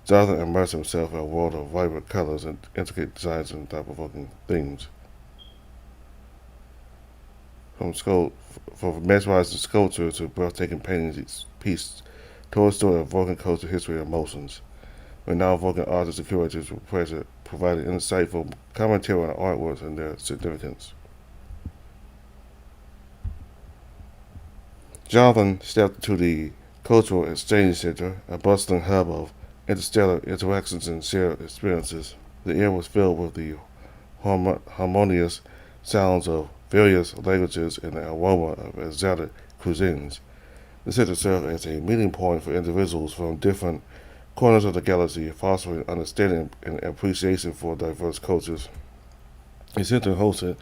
Jonathan immersed himself in a world of vibrant colors and intricate designs and thought-provoking themes. From mesmerizing sculpture to breathtaking paintings, each piece told a story of Vulcan culture, history, and emotions. Renowned Vulcan artists and curators were present, providing insightful commentary on artworks and their significance. Jonathan stepped into the Cultural Exchange Center, a bustling hub of interstellar interactions and shared experiences. The air was filled with the harmonious sounds of various languages and the aroma of exotic cuisines. The center served as a meeting point for individuals from different corners of the galaxy, fostering understanding and appreciation for diverse cultures. The center hosted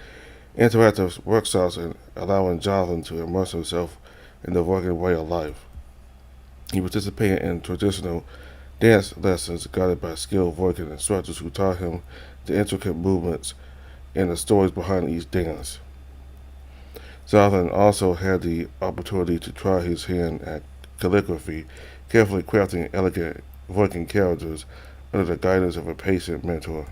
interactive workshops and allowing Jonathan to immerse himself in the Vulcan way of life. He participated in traditional dance lessons guided by skilled Vulcan instructors who taught him the intricate movements and the stories behind each dance. Jonathan also had the opportunity to try his hand at calligraphy, carefully crafting elegant Vulcan characters under the guidance of a patient mentor.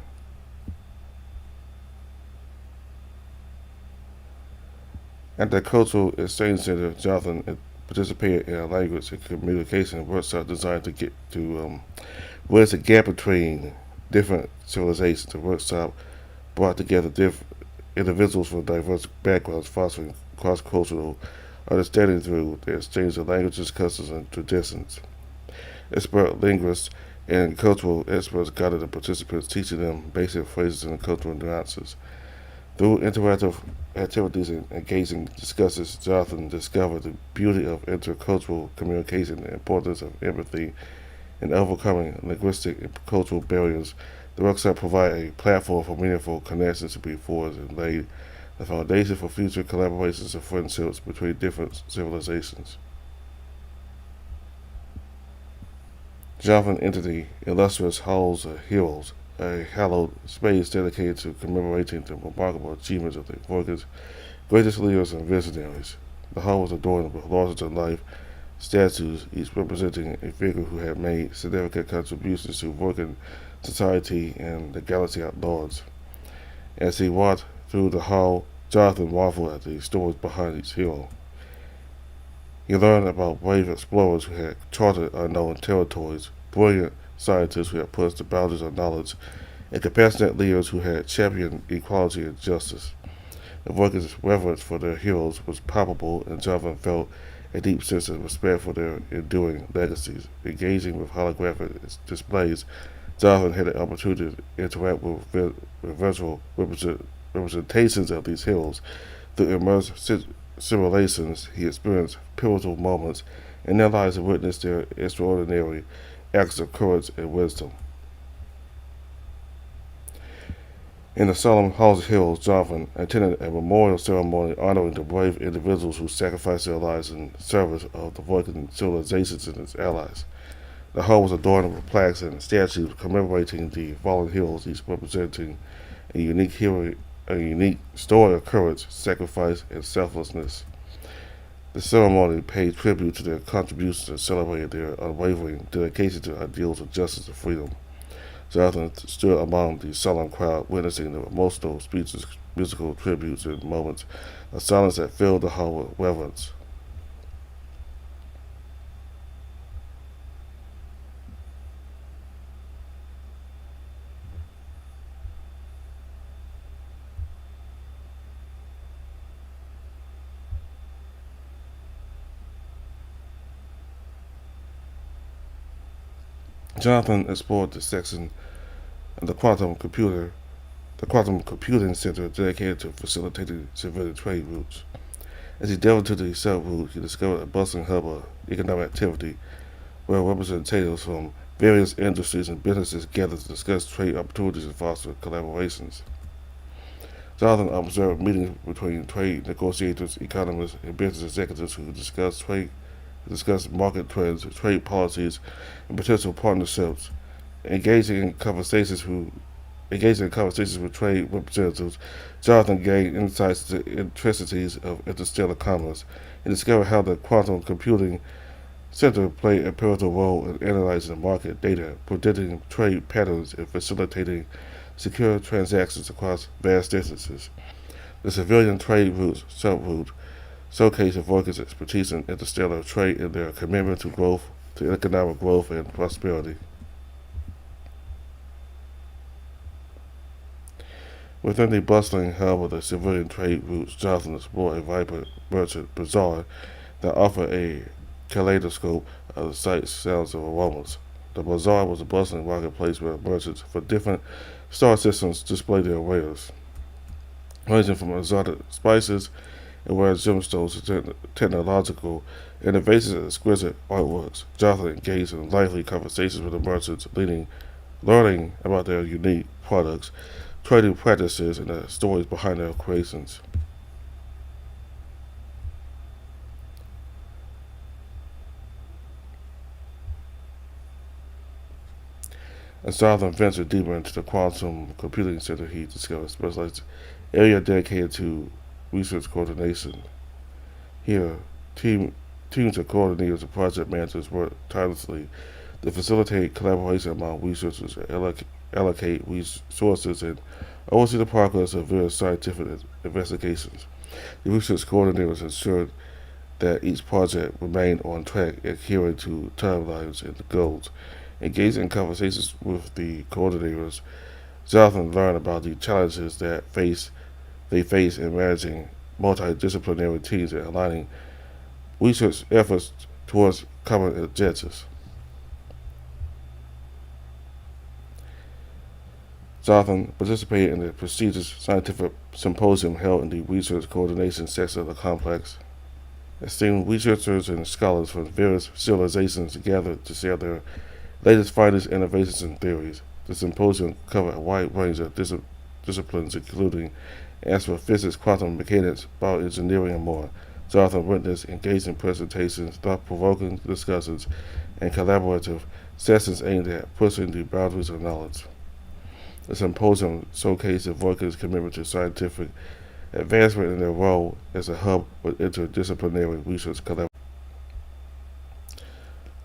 At the Cultural Exchange Center, Jonathan participated in a language and communication workshop designed to bridge the gap between different civilizations. The workshop brought together individuals from diverse backgrounds, fostering cross-cultural understanding through the exchange of languages, customs, and traditions. Expert linguists and cultural experts guided the participants, teaching them basic phrases and cultural nuances. Through interactive activities and engaging discussions, Jonathan discovered the beauty of intercultural communication, the importance of empathy, and overcoming linguistic and cultural barriers. The workshop provided a platform for meaningful connections to be forged and laid the foundation for future collaborations and friendships between different civilizations. Jonathan entered the illustrious Halls of Heroes, a hallowed space dedicated to commemorating the remarkable achievements of the Vulcan's greatest leaders and visionaries. The hall was adorned with larger-than-life statues, each representing a figure who had made significant contributions to Vulcan society and the galaxy at large. As he walked through the hall, Jonathan marveled at the stories behind each hero. He learned about brave explorers who had charted unknown territories, brilliant scientists who had pushed the boundaries of knowledge, and compassionate leaders who had championed equality and justice. The Vulcans' reverence for their heroes was palpable, and Jonathan felt a deep sense of respect for their enduring legacies. Engaging with holographic displays, Jonathan had the opportunity to interact with virtual representations of these heroes. Through immersive simulations, he experienced pivotal moments in their lives and witnessed their extraordinary acts of courage and wisdom. In the solemn Halls of Heroes, Jonathan attended a memorial ceremony honoring the brave individuals who sacrificed their lives in service of the Vulcan civilizations and its allies. The hall was adorned with plaques and statues commemorating the fallen heroes, each representing a unique story of courage, sacrifice, and selflessness. The ceremony paid tribute to their contributions and celebrated their unwavering dedication to ideals of justice and freedom. Jonathan stood among the solemn crowd, witnessing the emotional speeches, musical tributes, and moments of silence that filled the hall with reverence. Jonathan explored the section and the quantum computing center dedicated to facilitating civilian trade routes. As he delved into the sub-route, he discovered a bustling hub of economic activity where representatives from various industries and businesses gathered to discuss trade opportunities and foster collaborations. Jonathan observed meetings between trade negotiators, economists, and business executives who discussed market trends, trade policies, and potential partnerships. Engaging in conversations with trade representatives, Jonathan gained insights into the intricacies of interstellar commerce and discovered how the quantum computing center played a pivotal role in analyzing market data, predicting trade patterns, and facilitating secure transactions across vast distances. The civilian trade routes sub-route showcased the Vulcan's expertise in interstellar trade and their commitment to economic growth and prosperity. Within the bustling hub of the civilian trade routes, Jonathan explored a vibrant merchant bazaar that offered a kaleidoscope of the sights, sounds, and aromas. The bazaar was a bustling marketplace where merchants for different star systems displayed their wares, ranging from exotic spices and rare gemstones to technological innovations and exquisite artworks. Jonathan engaged in lively conversations with the merchants, learning about their unique products, trading practices, and the stories behind their creations. As Jonathan ventured deeper into the quantum computing center, he discovered a specialized area dedicated to research coordination. Here, teams of coordinators and project managers work tirelessly to facilitate collaboration among researchers and allocate resources and oversee the progress of various scientific investigations. The research coordinators ensured that each project remained on track, adhering to timelines and goals. Engaged in conversations with the coordinators, Jonathan learned about the challenges that they face in managing multidisciplinary teams and aligning research efforts towards common objectives. Jonathan participated in the prestigious scientific symposium held in the research coordination section of the complex. Esteemed researchers and scholars from various civilizations gathered to share their latest findings, innovations, and theories. The symposium covered a wide range of disciplines, including astrophysics, quantum mechanics, bioengineering, and more. Jonathan witnessed engaging presentations, thought-provoking discussions, and collaborative sessions aimed at pushing the boundaries of knowledge. The symposium showcased the Vulcan's commitment to scientific advancement and their role as a hub for interdisciplinary research collaboration.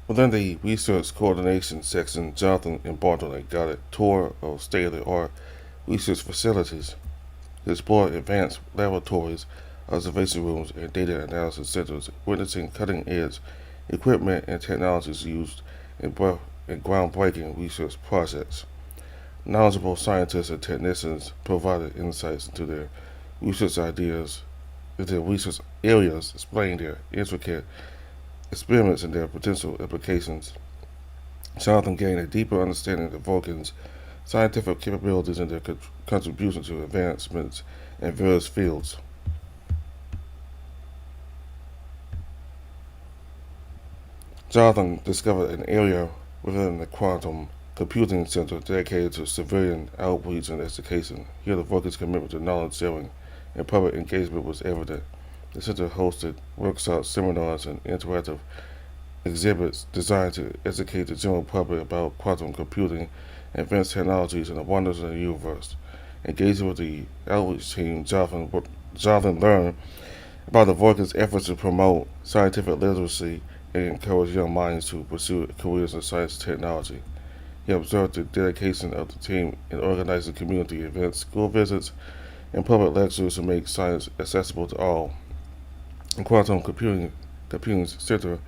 Within the research coordination section, Jonathan embarked on a guided tour of state-of-the-art research facilities. He explored advanced laboratories, observation rooms, and data analysis centers, witnessing cutting-edge equipment and technologies used in groundbreaking research projects. Knowledgeable scientists and technicians provided insights into their research areas, explaining their intricate experiments and their potential implications. Jonathan gained a deeper understanding of Vulcan's scientific capabilities and their contribution to advancements in various fields. Jonathan discovered an area within the quantum computing center dedicated to civilian outreach and education. Here, the Vulcan's commitment to knowledge sharing and public engagement was evident. The center hosted workshops, seminars, and interactive exhibits designed to educate the general public about quantum computing, advanced technologies, and the wonders of the universe. Engaging with the outreach team, Jonathan learned about the Vulcan's efforts to promote scientific literacy and encourage young minds to pursue careers in science and technology. He observed the dedication of the team in organizing community events, school visits, and public lectures to make science accessible to all. The Quantum Computing Center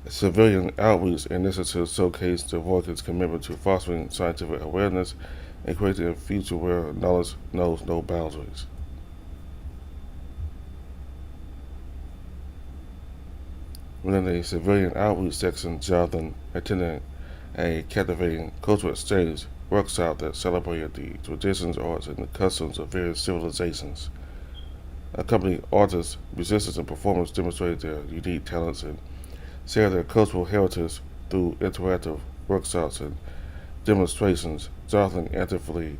civilian outreach initiatives showcased the Vulcan's commitment to fostering scientific awareness and creating a future where knowledge knows no boundaries. Within the civilian outreach section, Jonathan attended a captivating cultural exchange workshop that celebrated the traditions, arts, and the customs of various civilizations. Accompanying artists, musicians, and performers demonstrated their unique talents and shared their cultural heritage through interactive workshops and demonstrations. Jonathan actively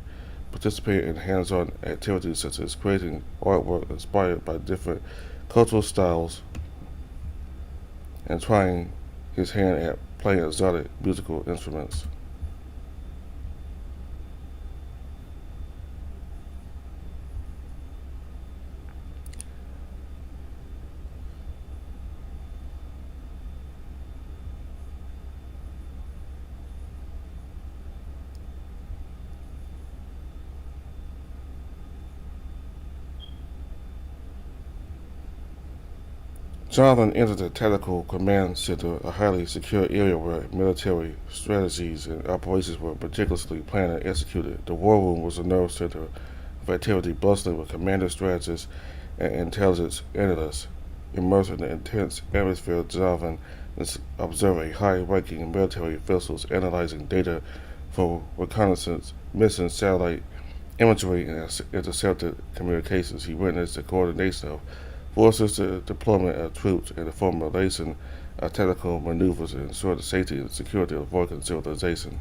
participated in hands-on activities such as creating artwork inspired by different cultural styles and trying his hand at playing exotic musical instruments. Jonathan entered the Tactical Command Center, a highly secure area where military strategies and operations were meticulously planned and executed. The War Room was a nerve center of activity bustling with commander strategists and intelligence analysts. Immersed in the intense atmosphere, Jonathan observed a high-ranking military officials analyzing data for reconnaissance missions, satellite imagery, and intercepted communications. He witnessed the coordination of forces, the deployment of troops, and the formulation of tactical maneuvers to ensure the safety and security of Vulcan civilization.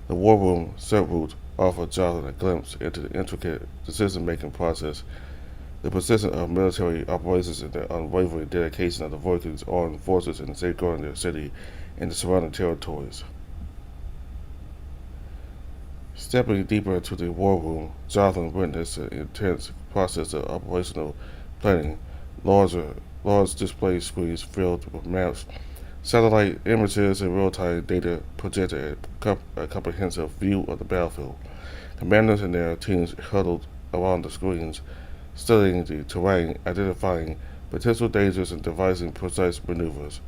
The War Room subroute offered Jonathan a glimpse into the intricate decision-making process, the precision of military operations, and the unwavering dedication of the Vulcan's armed forces in safeguarding their city and the surrounding territories. Stepping deeper into the War Room, Jonathan witnessed the intense process of operational planning. Large display screens filled with maps, satellite images, and real-time data projected a comprehensive view of the battlefield. Commanders and their teams huddled around the screens, studying the terrain, identifying potential dangers, and devising precise maneuvers.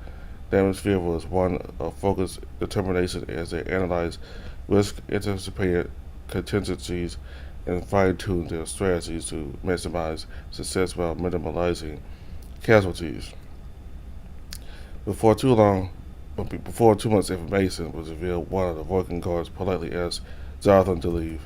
The atmosphere was one of focused determination as they analyzed risk, anticipated contingencies, and fine-tuned their strategies to maximize success while minimizing casualties. Before too much information was revealed, one of the Vulcan guards politely asked Jonathan to leave.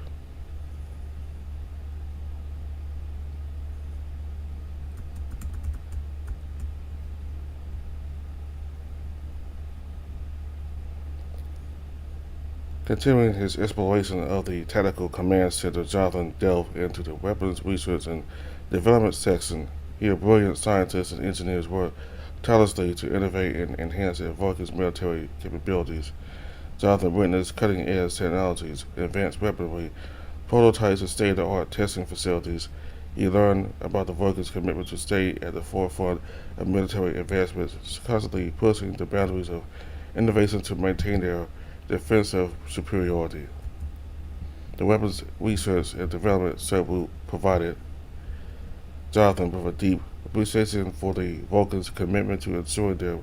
Continuing his exploration of the Tactical Command Center, Jonathan delved into the Weapons Research and Development section. Here, brilliant scientists and engineers worked tirelessly to innovate and enhance Vulcan's military capabilities. Jonathan witnessed cutting-edge technologies, advanced weaponry, prototypes, and state-of-the-art testing facilities. He learned about the Vulcan's commitment to stay at the forefront of military advancements, constantly pushing the boundaries of innovation to maintain their defensive superiority. The Weapons Research and Development subgroup provided Jonathan with a deep appreciation for the Vulcans' commitment to ensuring their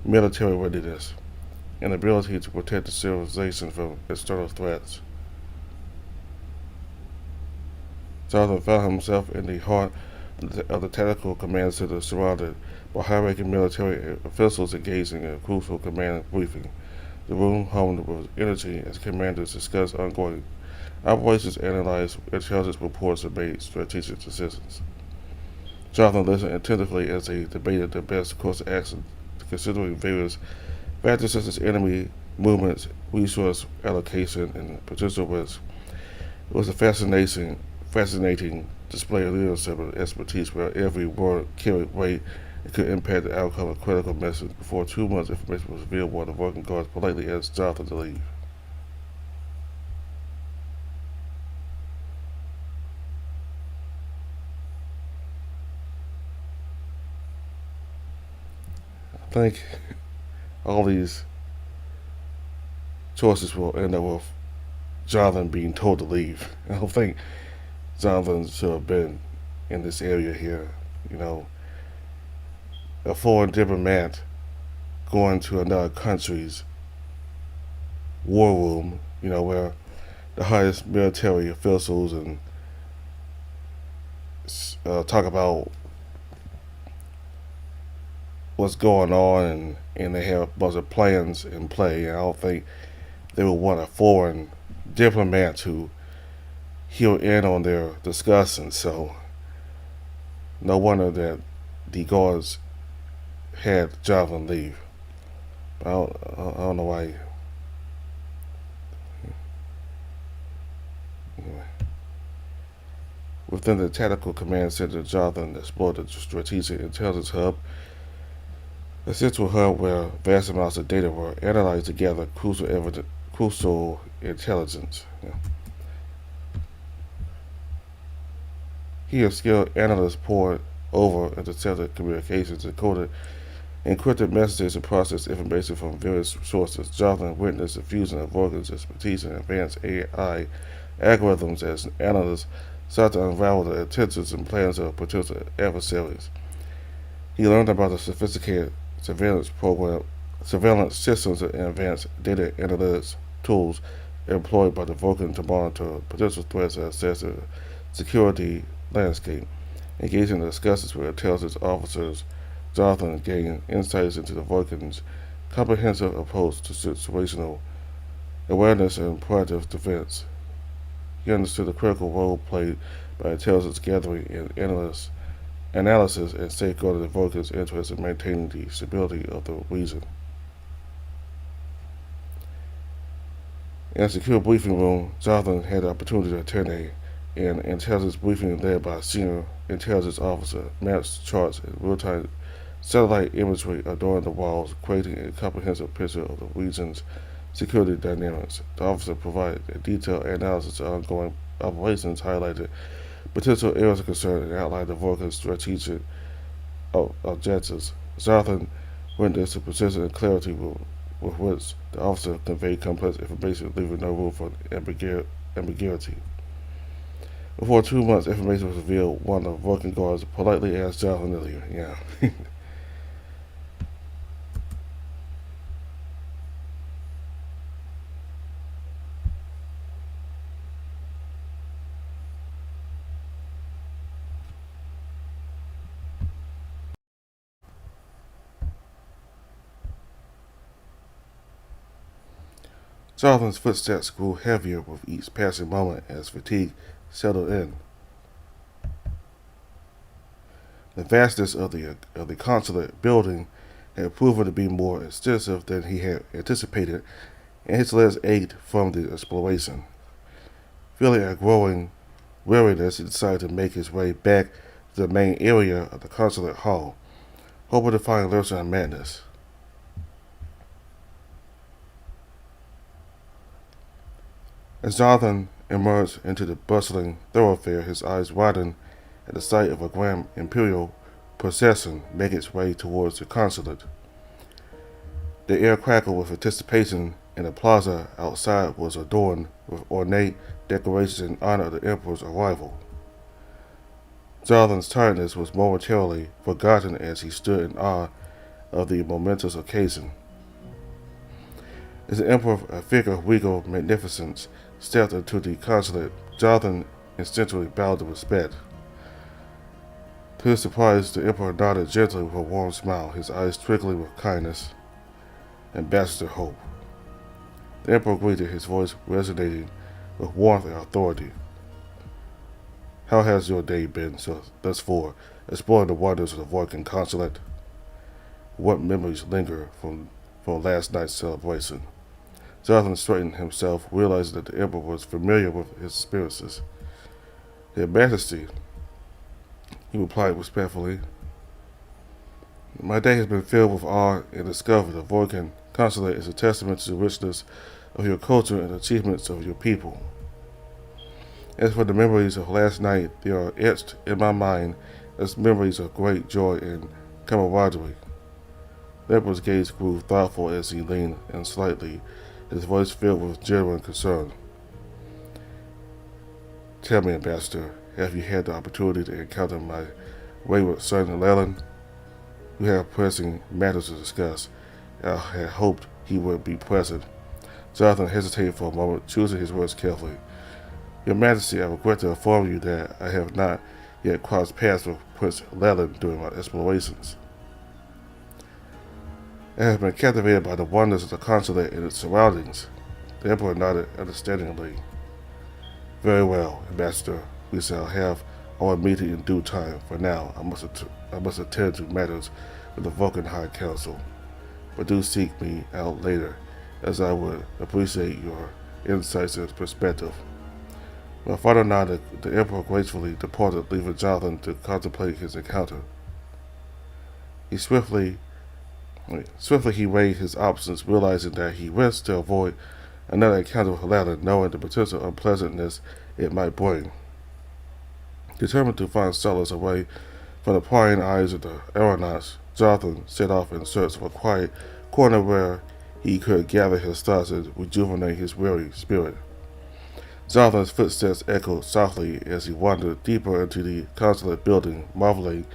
military readiness and ability to protect the civilization from external threats. Jonathan found himself in the heart of the Tactical Command Center, surrounded by high-ranking military officials engaged in a crucial command briefing. The room hummed with energy as commanders discussed ongoing operations, analyzed intelligence reports, and made strategic decisions. Jonathan listened attentively as they debated the best course of action, considering various factors such as enemy movements, resource allocation, and potential risks. It was a fascinating display of leadership and expertise where every word carried weight and could impact the outcome of critical messages. Before too much information was revealed, one of the Vulcan guards politely asked Jonathan to leave. I think all these choices will end up with Jonathan being told to leave. I don't think Jonathan should have been in this area here. You know, a foreign diplomat going to another country's war room, you know, where the highest military officials and talk about what's going on, and they have a bunch of plans in play. And I don't think they would want a foreign diplomats who hear in on their discussions, so no wonder that the guards had Jonathan leave. I don't know why. Anyway. Within the Tactical Command Center, Jonathan explored the Strategic Intelligence Hub, a central hub where vast amounts of data were analyzed to gather crucial intelligence. Here, skilled analysts poured over intercepted communications, encrypted messages, and processed information from various sources. Jonathan witnessed the fusion of Vulcan's expertise in advanced AI algorithms as analysts sought to unravel the intentions and plans of potential adversaries. He learned about the sophisticated surveillance systems and advanced data analytics tools employed by the Vulcan to monitor potential threats and assess the security landscape. Engaging in discussions with intelligence officers, Jonathan gained insights into the Vulcan's comprehensive approach to situational awareness and proactive defense. He understood the critical role played by intelligence gathering and analysis and safeguarding the Vulcan's interest in maintaining the stability of the region. In a secure briefing room, Jonathan had the opportunity to attend an intelligence briefing led by a senior intelligence officer. Maps, charts, and real-time satellite imagery adorned the walls, creating a comprehensive picture of the region's security dynamics. The officer provided a detailed analysis of ongoing operations, highlighted potential areas of concern, and outlined the Vulcan's strategic objectives. Jonathan witnessed the precision and clarity with which the officer conveyed complex information, leaving no room for ambiguity. Before 2 months, information was revealed. One of the Vulcan guards politely asked Jonathan to leave. Yeah. Jonathan's footsteps grew heavier with each passing moment as fatigue settled in. The vastness of the Consulate building had proven to be more extensive than he had anticipated, and his legs ached from the exploration. Feeling a growing weariness, he decided to make his way back to the main area of the Consulate Hall, hoping to find Lurcher and Madness. As Jonathan emerged into the bustling thoroughfare, his eyes widened at the sight of a grand Imperial procession making its way towards the Consulate. The air crackled with anticipation, and the plaza outside was adorned with ornate decorations in honor of the Emperor's arrival. Jonathan's tiredness was momentarily forgotten as he stood in awe of the momentous occasion. As the Emperor, a figure of regal magnificence, stepped into the Consulate, Jonathan instinctively bowed in respect. To his surprise, the Emperor nodded gently with a warm smile, his eyes twinkling with kindness. Ambassador Hope. The Emperor greeted, his voice resonating with warmth and authority. How has your day been thus far, exploring the wonders of the Vulcan Consulate? What memories linger from last night's celebration? Jonathan straightened himself, realizing that the Emperor was familiar with his experiences. Your Majesty, he replied respectfully, my day has been filled with awe and discovery. The Vulcan Consulate is a testament to the richness of your culture and the achievements of your people. As for the memories of last night, they are etched in my mind as memories of great joy and camaraderie. The Emperor's gaze grew thoughtful as he leaned in slightly, his voice filled with genuine concern. Tell me, Ambassador, have you had the opportunity to encounter my wayward son, Leland? We have pressing matters to discuss. I had hoped he would be present. Jonathan hesitated for a moment, choosing his words carefully. Your Majesty, I regret to inform you that I have not yet crossed paths with Prince Leland during my explorations. I have been captivated by the wonders of the Consulate and its surroundings. The Emperor nodded understandingly. Very well, Ambassador. We shall have our meeting in due time. For now, I must attend to matters with the Vulcan High Council. But do seek me out later, as I would appreciate your insights and perspective. My father nodded. The Emperor gracefully departed, leaving Jonathan to contemplate his encounter. Swiftly he weighed his options, realizing that he risked to avoid another encounter with Lala, knowing the potential unpleasantness it might bring. Determined to find solace away from the prying eyes of the aeronauts, Jonathan set off in search of a quiet corner where he could gather his thoughts and rejuvenate his weary spirit. Jonathan's footsteps echoed softly as he wandered deeper into the Consulate building, marveling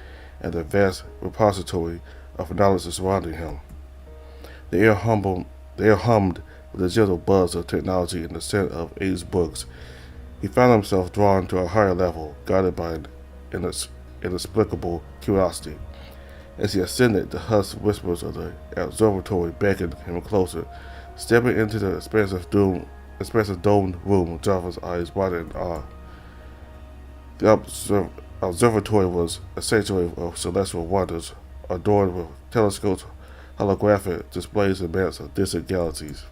at the vast repository of knowledge surrounding him. The air hummed with the gentle buzz of technology and the scent of aged books. He found himself drawn to a higher level, guided by an inexplicable curiosity. As he ascended, the hushed whispers of the observatory beckoned him closer. Stepping into the expansive domed room, Java's eyes widened in awe. The observatory was a sanctuary of celestial wonders, adorned with telescopes, holographic displays, and maps of distant galaxies.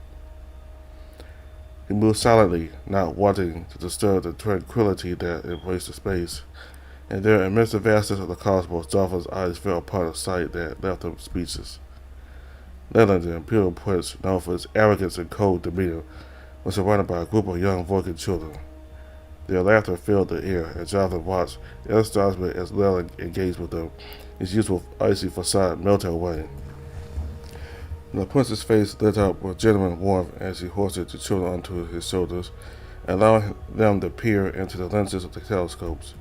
He moved silently, not wanting to disturb the tranquility that embraced the space. And there, amidst the vastness of the cosmos, Java's eyes fell upon a sight that left him speechless. Leland, the Imperial prince, known for his arrogance and cold demeanor, was surrounded by a group of young Vulcan children. Their laughter filled the air, and Jonathan watched in astonishment as Leland engaged with them, his youthful icy facade melted away. The prince's face lit up with genuine warmth as he hoisted the children onto his shoulders, allowing them to peer into the lenses of the telescopes.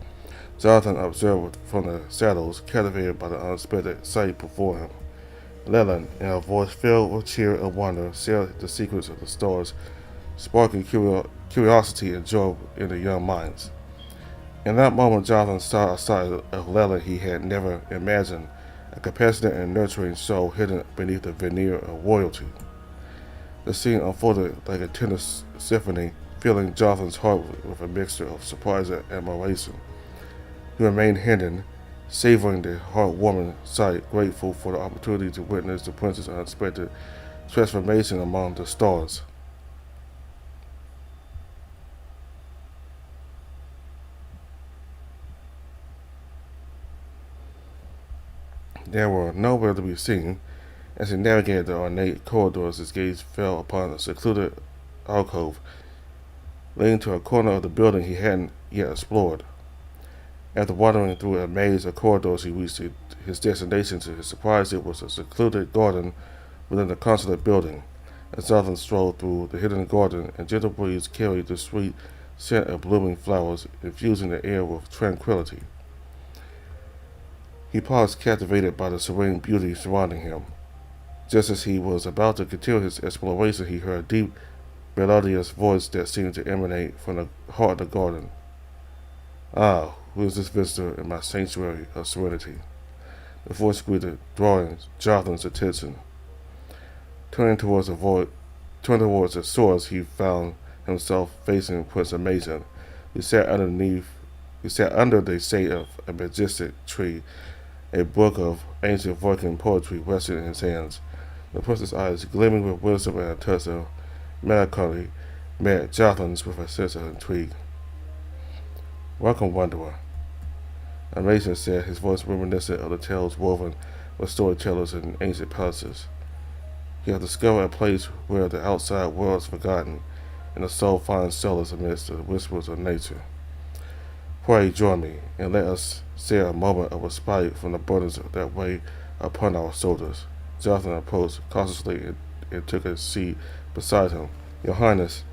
Jonathan observed from the saddles, captivated by the unexpected sight before him. Leland, in a voice filled with cheer and wonder, shared the secrets of the stars, sparking curiosity and joy in the young minds. In that moment, Jonathan saw a side of Leland he had never imagined, a compassionate and nurturing soul hidden beneath the veneer of royalty. The scene unfolded like a tender symphony, filling Jonathan's heart with a mixture of surprise and admiration. He remained hidden, savoring the heartwarming sight, grateful for the opportunity to witness the prince's unexpected transformation among the stars. They were nowhere to be seen. As he navigated the ornate corridors, his gaze fell upon a secluded alcove leading to a corner of the building he hadn't yet explored. After wandering through a maze of corridors, he reached his destination. To his surprise, it was a secluded garden within the Consulate building. As Jonathan strolled through the hidden garden, a gentle breeze carried the sweet scent of blooming flowers, infusing the air with tranquility. He paused, captivated by the serene beauty surrounding him. Just as he was about to continue his exploration, he heard a deep, melodious voice that seemed to emanate from the heart of the garden. "Ah, who is this visitor in my sanctuary of serenity?" The voice greeted, drawing Jonathan's attention. Turning towards the source, he found himself facing Prince Amazon, who sat under the shade of a majestic tree, a book of ancient Vulcan poetry resting in his hands. The prince's eyes, gleaming with wisdom and a touch of melancholy, met Jonathan's with a sense of intrigue. "Welcome, wanderer," Amazon said, his voice reminiscent of the tales woven by storytellers in ancient palaces. "You have discovered a place where the outside world is forgotten, and the soul finds solace amidst the whispers of nature. Pray join me, and let us share a moment of respite from the burdens that weigh upon our shoulders." Jonathan approached cautiously and took a seat beside him. "Your Highness,"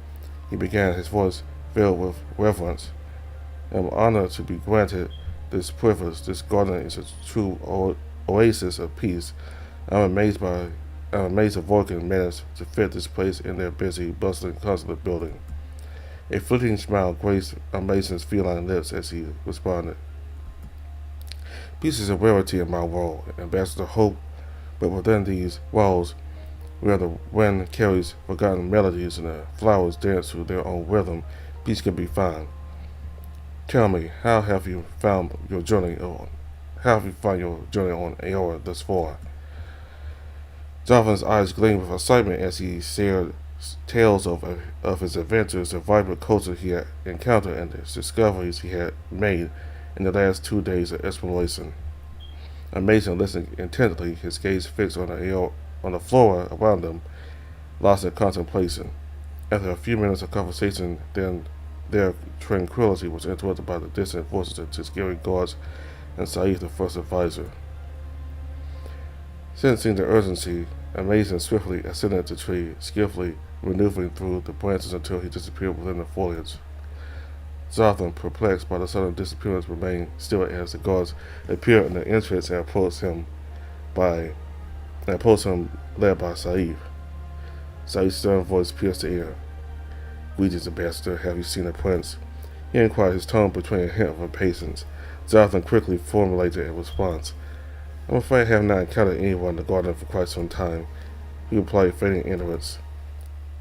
he began, his voice filled with reverence, "I am honored to be granted this privilege. This garden is a true oasis of peace. I am amazed the Vulcan managed to fit this place in their busy, bustling Consulate building." A fleeting smile graced Amazon's feline lips as he responded. "Peace is a rarity in my world, Ambassador Hope, but within these walls where the wind carries forgotten melodies and the flowers dance to their own rhythm, peace can be found. Tell me, how have you found your journey on? How have you found your journey on Aora thus far? Jonathan's eyes gleamed with excitement as he shared tales of his adventures, the vibrant culture he had encountered, and the discoveries he had made in the last 2 days of exploration. Amazing listened intently, his gaze fixed on the flora around them, lost in contemplation. After a few minutes of conversation, then their tranquility was interrupted by the distant voices of the scary guards and Saeed, the first advisor. Sensing the urgency, Amazing swiftly ascended the tree, skillfully maneuvering through the branches until he disappeared within the foliage. Jonathan, perplexed by the sudden disappearance, remained still as the guards appeared in the entrance and approached him led by Saeed. Saeed's stern voice pierced the air. "Greetings, Ambassador. Have you seen the prince?" He inquired, his tone betraying a hint of impatience. Jonathan quickly formulated a response. "I'm afraid I have not encountered anyone in the garden for quite some time," he replied, feigning ignorance.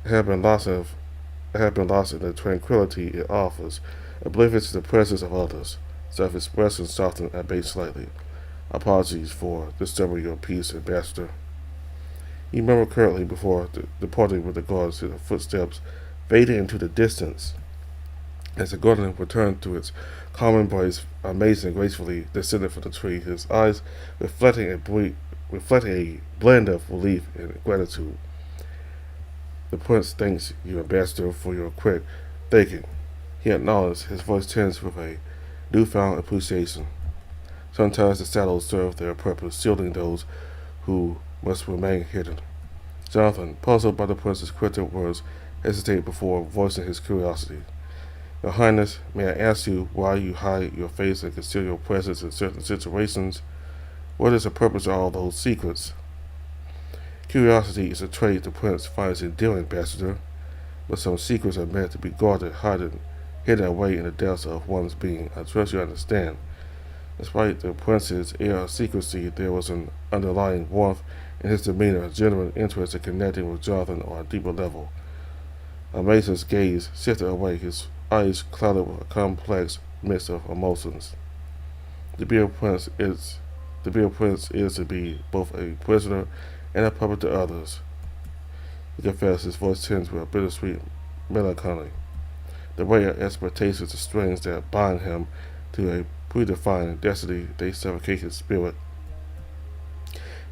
I have been lost in the tranquility it offers, oblivious to the presence of others. Self-expression softened at base slightly. "Apologies for disturbing your peace, Ambassador." He murmured curtly before departing with the guards, to the footsteps fading into the distance. As the garden returned to its calm embrace, Amazing gracefully descended from the tree, his eyes reflecting a blend of relief and gratitude. "The prince thanks you, Ambassador, for your quick thinking," he acknowledged, his voice tinged with a newfound appreciation. Sometimes the shadows serve their purpose, shielding those who must remain hidden. Jonathan, puzzled by the prince's cryptic words, hesitated before voicing his curiosity. "Your Highness, may I ask you why you hide your face and conceal your presence in certain situations? What is the purpose of all those secrets?" "Curiosity is a trait the prince finds endearing, Ambassador, but some secrets are meant to be guarded, hidden away in the depths of one's being. I trust you understand." Despite the prince's air of secrecy, there was an underlying warmth in his demeanor, a genuine interest in connecting with Jonathan on a deeper level. Amazing's gaze shifted away, his eyes clouded with a complex mix of emotions. To be a prince is to be both a prisoner and a puppet to others," he confessed, his voice tinged with a bittersweet melancholy. "The weight of expectations, the strings that bind him to a predefined destiny, they suffocate his spirit.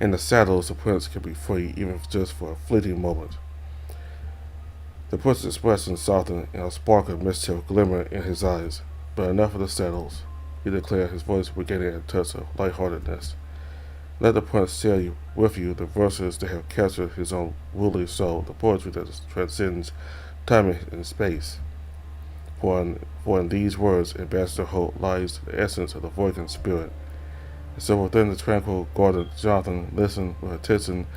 In the saddles, the prince can be free, even if just for a fleeting moment." The prince's expression softened, and a spark of mischief glimmered in his eyes. "But enough of the saddles," he declared, his voice regaining a touch of lightheartedness. "Let the prince share with you the verses that have captured his own ruling soul, the poetry that transcends time and space. For in these words, Ambassador Holt, lies the essence of the Voigan spirit." And so within the tranquil garden, Jonathan listened with attention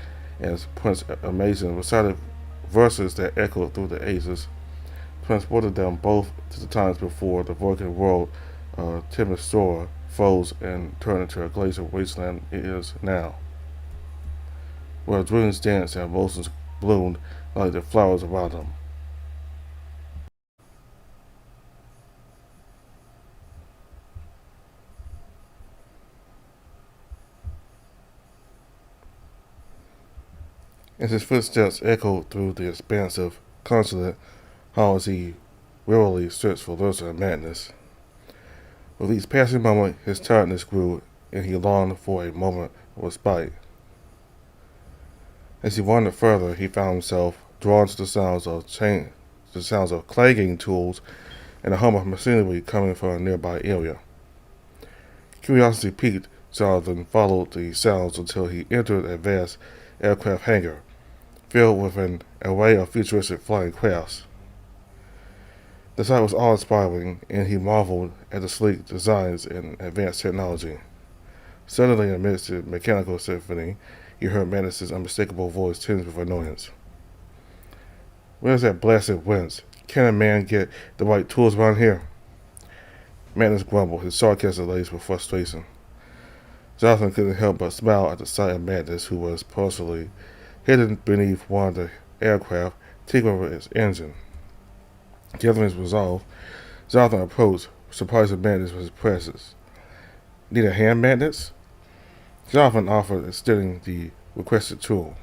as Prince Amazing recited verses that echoed through the ages, transported them both to the times before the Voigan world of Timisora froze and turned into a glacial wasteland it is now, where dreams danced and emotions bloomed like the flowers around them. As his footsteps echoed through the expansive Consulate hall as he wearily searched for Lursa and madness. With each passing moment, his tiredness grew, and he longed for a moment of respite. As he wandered further, he found himself drawn to the sounds of clanging tools and the hum of machinery coming from a nearby area. Curiosity piqued, Jonathan followed the sounds until he entered a vast aircraft hangar, filled with an array of futuristic flying crafts. The sight was awe-inspiring, and he marveled at the sleek designs and advanced technology. Suddenly, amidst the mechanical symphony, he heard Manus's unmistakable voice tinged with annoyance. "Where's that blasted winch? Can a man get the right tools around here?" Manus grumbled, his sarcasm laced with frustration. Jonathan couldn't help but smile at the sight of Manus, who was partially hidden beneath one of the aircraft, taking over its engine. Gathering his resolve, Jonathan approached, surprising Mantis with his presence. Need a hand, Mantis? Jonathan offered, extending the requested tool.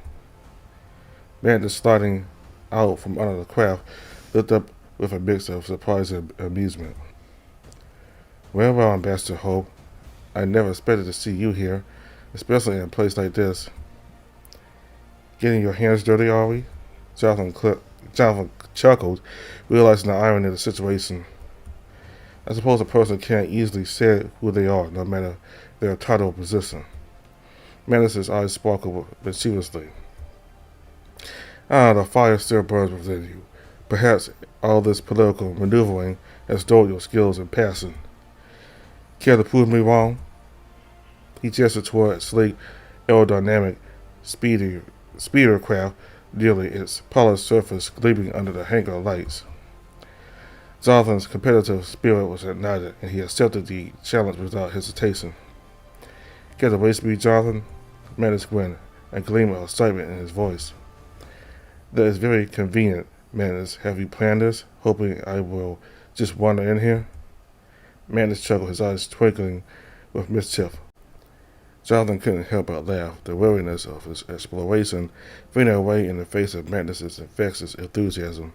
Mantis, sliding out from under the craft, looked up with a mix of surprise and amusement. Well, Ambassador Hope, I never expected to see you here, especially in a place like this. Getting your hands dirty, are we? Jonathan chuckled, realizing the irony of the situation. I suppose a person can't easily say who they are, no matter their title or position. Mantis' eyes sparkled mischievously. The fire still burns within you. Perhaps all this political maneuvering has dulled your skills in passing. Care to prove me wrong? He gestured toward a sleek, aerodynamic, speeder craft, nearly its polished surface gleaming under the hangar lights. Jonathan's competitive spirit was ignited, and he accepted the challenge without hesitation. Get away from me, Jonathan? Mantis grinned, a gleam of excitement in his voice. That is very convenient, Mantis. Have you planned this, hoping I will just wander in here? Mantis chuckled, his eyes twinkling with mischief. Jonathan couldn't help but laugh, the weariness of his exploration fading away in the face of Mantis' infectious enthusiasm.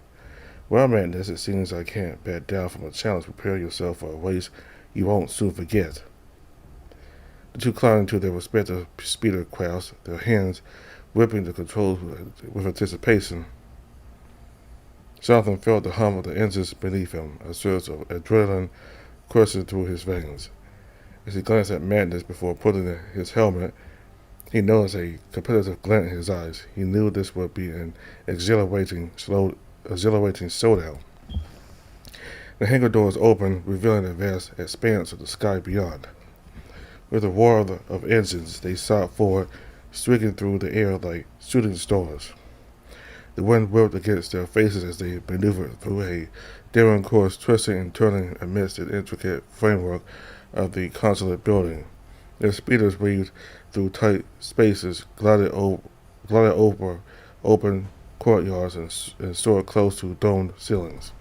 Well, Mantis, it seems I can't back down from a challenge. Prepare yourself for a race you won't soon forget. The two climbed into their respective speeder crafts, their hands whipping the controls with anticipation. Jonathan felt the hum of the engines beneath him, a surge of adrenaline coursing through his veins. As he glanced at Mantis before putting on his helmet, he noticed a competitive glint in his eyes. He knew this would be an exhilarating showdown. The hangar doors opened, revealing a vast expanse of the sky beyond. With a roar of engines, they shot forward, streaking through the air like shooting stars. The wind whipped against their faces as they maneuvered through a daring course, twisting and turning amidst the intricate framework of the Consulate building. Their speeders weaved through tight spaces, glided over open courtyards, and soared close to domed ceilings.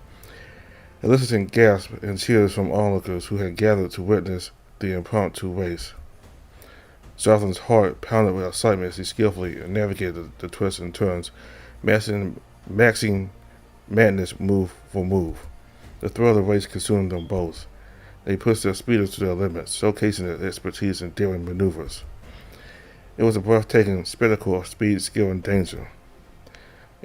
Eliciting gasps and cheers from onlookers who had gathered to witness the impromptu race. Jonathan's heart pounded with excitement as he skillfully navigated the twists and turns, maxing madness move for move. The thrill of the race consumed them both. They pushed their speeders to their limits, showcasing their expertise in daring maneuvers. It was a breathtaking spectacle of speed, skill, and danger.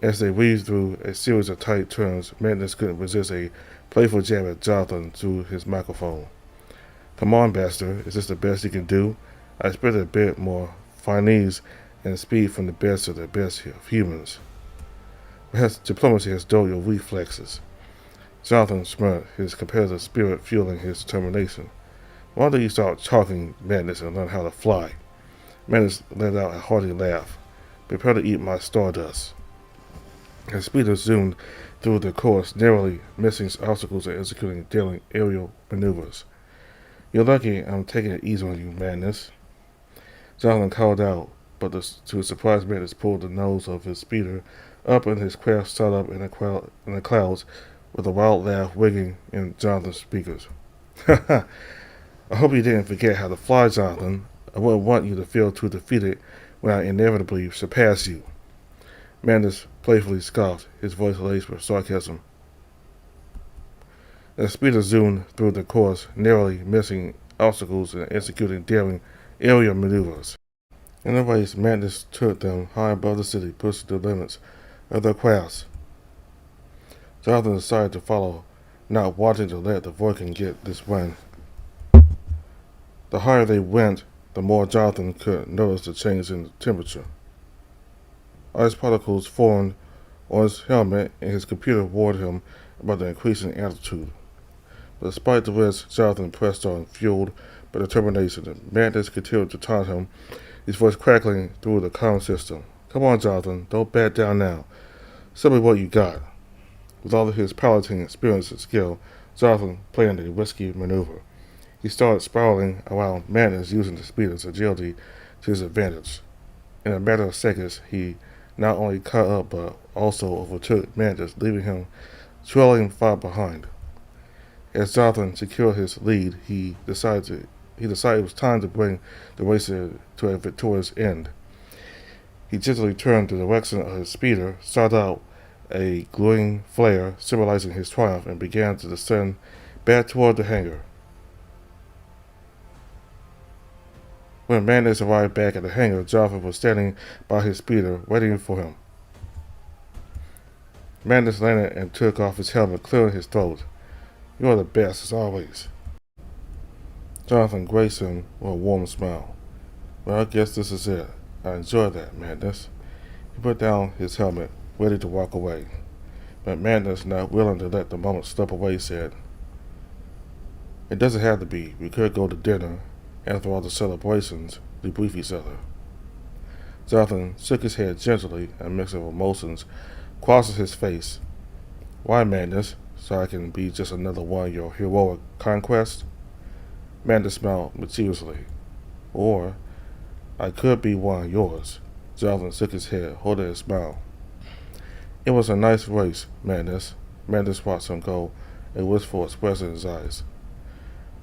As they weaved through a series of tight turns, Madness couldn't resist a playful jab at Jonathan through his microphone. Come on, Baxter, is this the best you can do? I expected a bit more finesse and speed from the best of the best of humans. Perhaps diplomacy has dulled your reflexes. Jonathan smirked, his competitive spirit fueling his determination. Why don't you start talking, Madness, and learn how to fly? Madness let out a hearty laugh. Prepare to eat my Stardust. His speeder zoomed through the course, narrowly missing obstacles and executing daring aerial maneuvers. You're lucky I'm taking it easy on you, Madness. Jonathan called out, but to his surprise, Madness pulled the nose of his speeder up and his craft shot up in the clouds with a wild laugh ringing in Jonathan's speakers. I hope you didn't forget how to fly, Jonathan. I wouldn't want you to feel too defeated when I inevitably surpass you. Madness playfully scoffed, his voice laced with sarcasm. The speeder zoomed through the course, narrowly missing obstacles and executing daring aerial maneuvers. In the race, Madness took them high above the city, pushing the limits of their crafts. Jonathan decided to follow, not wanting to let the Vulcan get this win. The higher they went, the more Jonathan could notice the change in the temperature. Ice particles formed on his helmet, and his computer warned him about the increasing altitude. But despite the risk, Jonathan pressed on, fueled by determination. The Madness continued to taunt him, his voice crackling through the comm system. Come on, Jonathan, don't back down now. Show me what you got. With all of his piloting experience and skill, Jonathan planned a risky maneuver. He started spiraling around Madness, using the speeder's agility to his advantage. In a matter of seconds, he not only caught up but also overtook Mandus, leaving him trailing far behind. As Jonathan secured his lead, he decided it was time to bring the race to a victorious end. He gently turned the direction of his speeder, started out a glowing flare symbolizing his triumph, and began to descend back toward the hangar. When Mandus arrived back at the hangar, Jonathan was standing by his speeder, waiting for him. Mandus landed and took off his helmet, clearing his throat. "You are the best, as always." Jonathan graced him with a warm smile. "Well, I guess this is it. I enjoy that, Mandus." He put down his helmet, ready to walk away. But Mandus, not willing to let the moment slip away, said, "It doesn't have to be. We could go to dinner. After all the celebrations, debrief each other." Jonathan shook his head gently, a mix of emotions crossed his face. "Why, Mandus? So I can be just another one of your heroic conquests?" Mandus smiled mischievously. "Or I could be one of yours." Jonathan shook his head, holding a smile. "It was a nice race, Mandus." Mandus watched him go, a wistful expression in his eyes.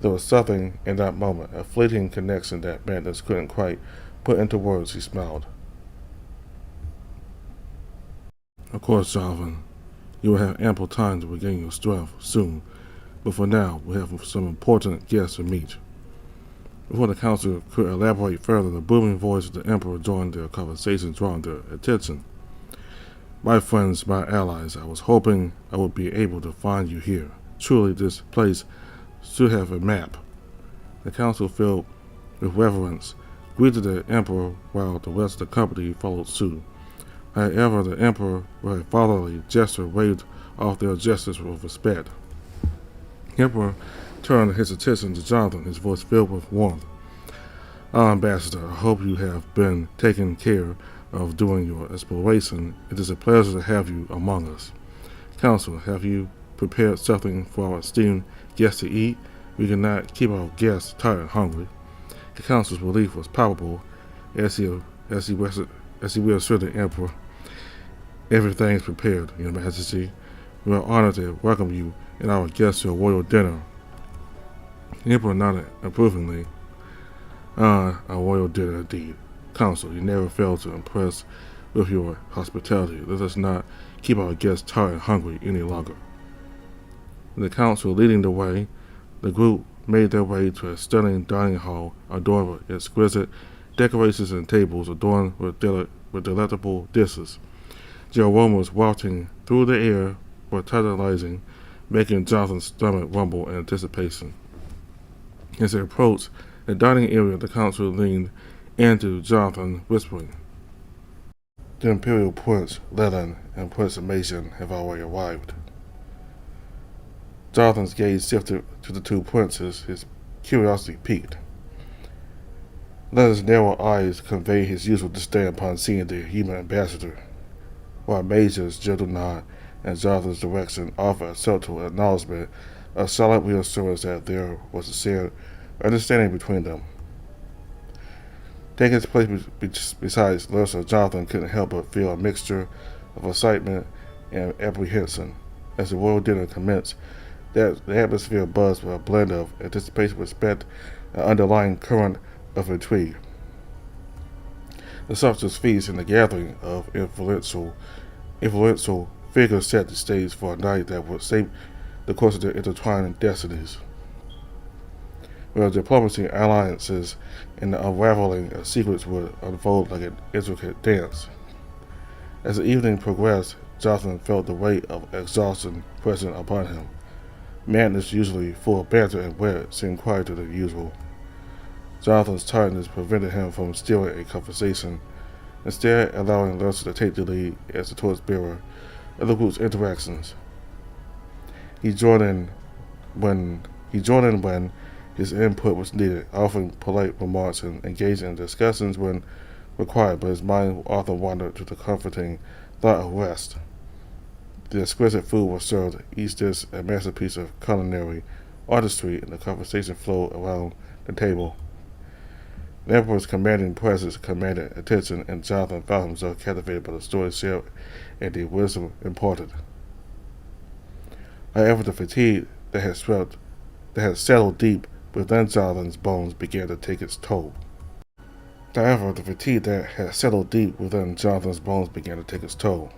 There was something in that moment, a fleeting connection that Mandus couldn't quite put into words. He smiled. "Of course, Jonathan, you will have ample time to regain your strength soon, but for now we have some important guests to meet." Before the council could elaborate further, the booming voice of the Emperor joined their conversation, drawing their attention. "My friends, my allies, I was hoping I would be able to find you here. Truly, this place should have a map." The council, filled with reverence, greeted the Emperor while the rest of the company followed suit. However, the Emperor, with a fatherly gesture, waved off their gestures with respect. The Emperor turned his attention to Jonathan, his voice filled with warmth. "Ambassador, I hope you have been taken care of during your exploration. It is a pleasure to have you among us. Council, have you prepared something for our esteemed guests to eat? We cannot keep our guests tired and hungry." The council's relief was palpable as he reassured the Emperor. "Everything is prepared, Your Majesty. We are honored to welcome you and our guests to a royal dinner." The Emperor nodded approvingly. "A royal dinner indeed. Council, you never fail to impress with your hospitality. Let us not keep our guests tired and hungry any longer." The council leading the way, the group made their way to a stunning dining hall adorned with exquisite decorations and tables adorned with delectable dishes. The aromas wafting through the air were tantalizing, making Jonathan's stomach rumble in anticipation. As they approached the dining area, the council leaned into Jonathan, whispering, "The Imperial Prince, Leland, and Prince Mason have already arrived." Jonathan's gaze shifted to the two princes, his curiosity piqued. Leland's narrow eyes conveyed his usual disdain upon seeing the human ambassador, while Major's gentle nod in Jonathan's direction offered a subtle acknowledgement, a solid reassurance that there was a shared understanding between them. Taking his place beside Larsa, Jonathan couldn't help but feel a mixture of excitement and apprehension. As the royal dinner commenced, the atmosphere buzzed with a blend of anticipation, respect, and underlying current of intrigue. The sumptuous feast and the gathering of influential figures set the stage for a night that would shape the course of their intertwining destinies. Where diplomacy, alliances, and the unraveling of secrets would unfold like an intricate dance. As the evening progressed, Jonathan felt the weight of exhaustion pressing upon him. Madness, usually full of banter and wit, seemed quieter than usual. Jonathan's tiredness prevented him from steering a conversation, instead allowing Larsa to take the lead as the torchbearer of the group's interactions. He joined in when his input was needed, offering polite remarks and engaging in discussions when required, but his mind often wandered to the comforting thought of rest. The exquisite food was served, each dish a masterpiece of culinary artistry, and the conversation flowed around the table. The Emperor's commanding presence commanded attention, and Jonathan found himself captivated by the story shared and the wisdom imparted. However, the fatigue that had settled deep within Jonathan's bones began to take its toll. However, the fatigue that had settled deep within Jonathan's bones began to take its toll.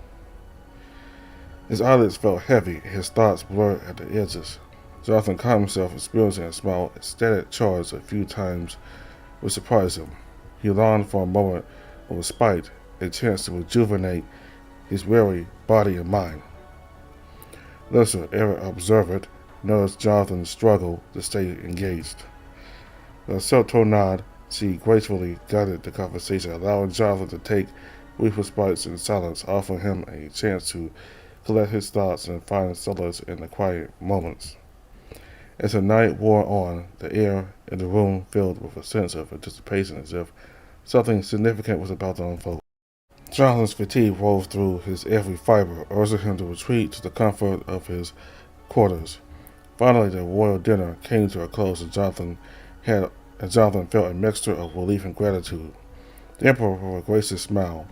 His eyelids felt heavy, and his thoughts blurred at the edges. Jonathan caught himself experiencing a small, static charge a few times, which surprised him. He longed for a moment of respite, a chance to rejuvenate his weary body and mind. Lissa, ever observant, noticed Jonathan's struggle to stay engaged. With a subtle nod, she gracefully guided the conversation, allowing Jonathan to take brief respites in silence, offering him a chance to collect his thoughts and find solace in the quiet moments. As the night wore on, the air in the room filled with a sense of anticipation, as if something significant was about to unfold. Jonathan's fatigue rose through his every fiber, urging him to retreat to the comfort of his quarters. Finally, the royal dinner came to a close, and Jonathan felt a mixture of relief and gratitude. The Emperor, with a gracious smile,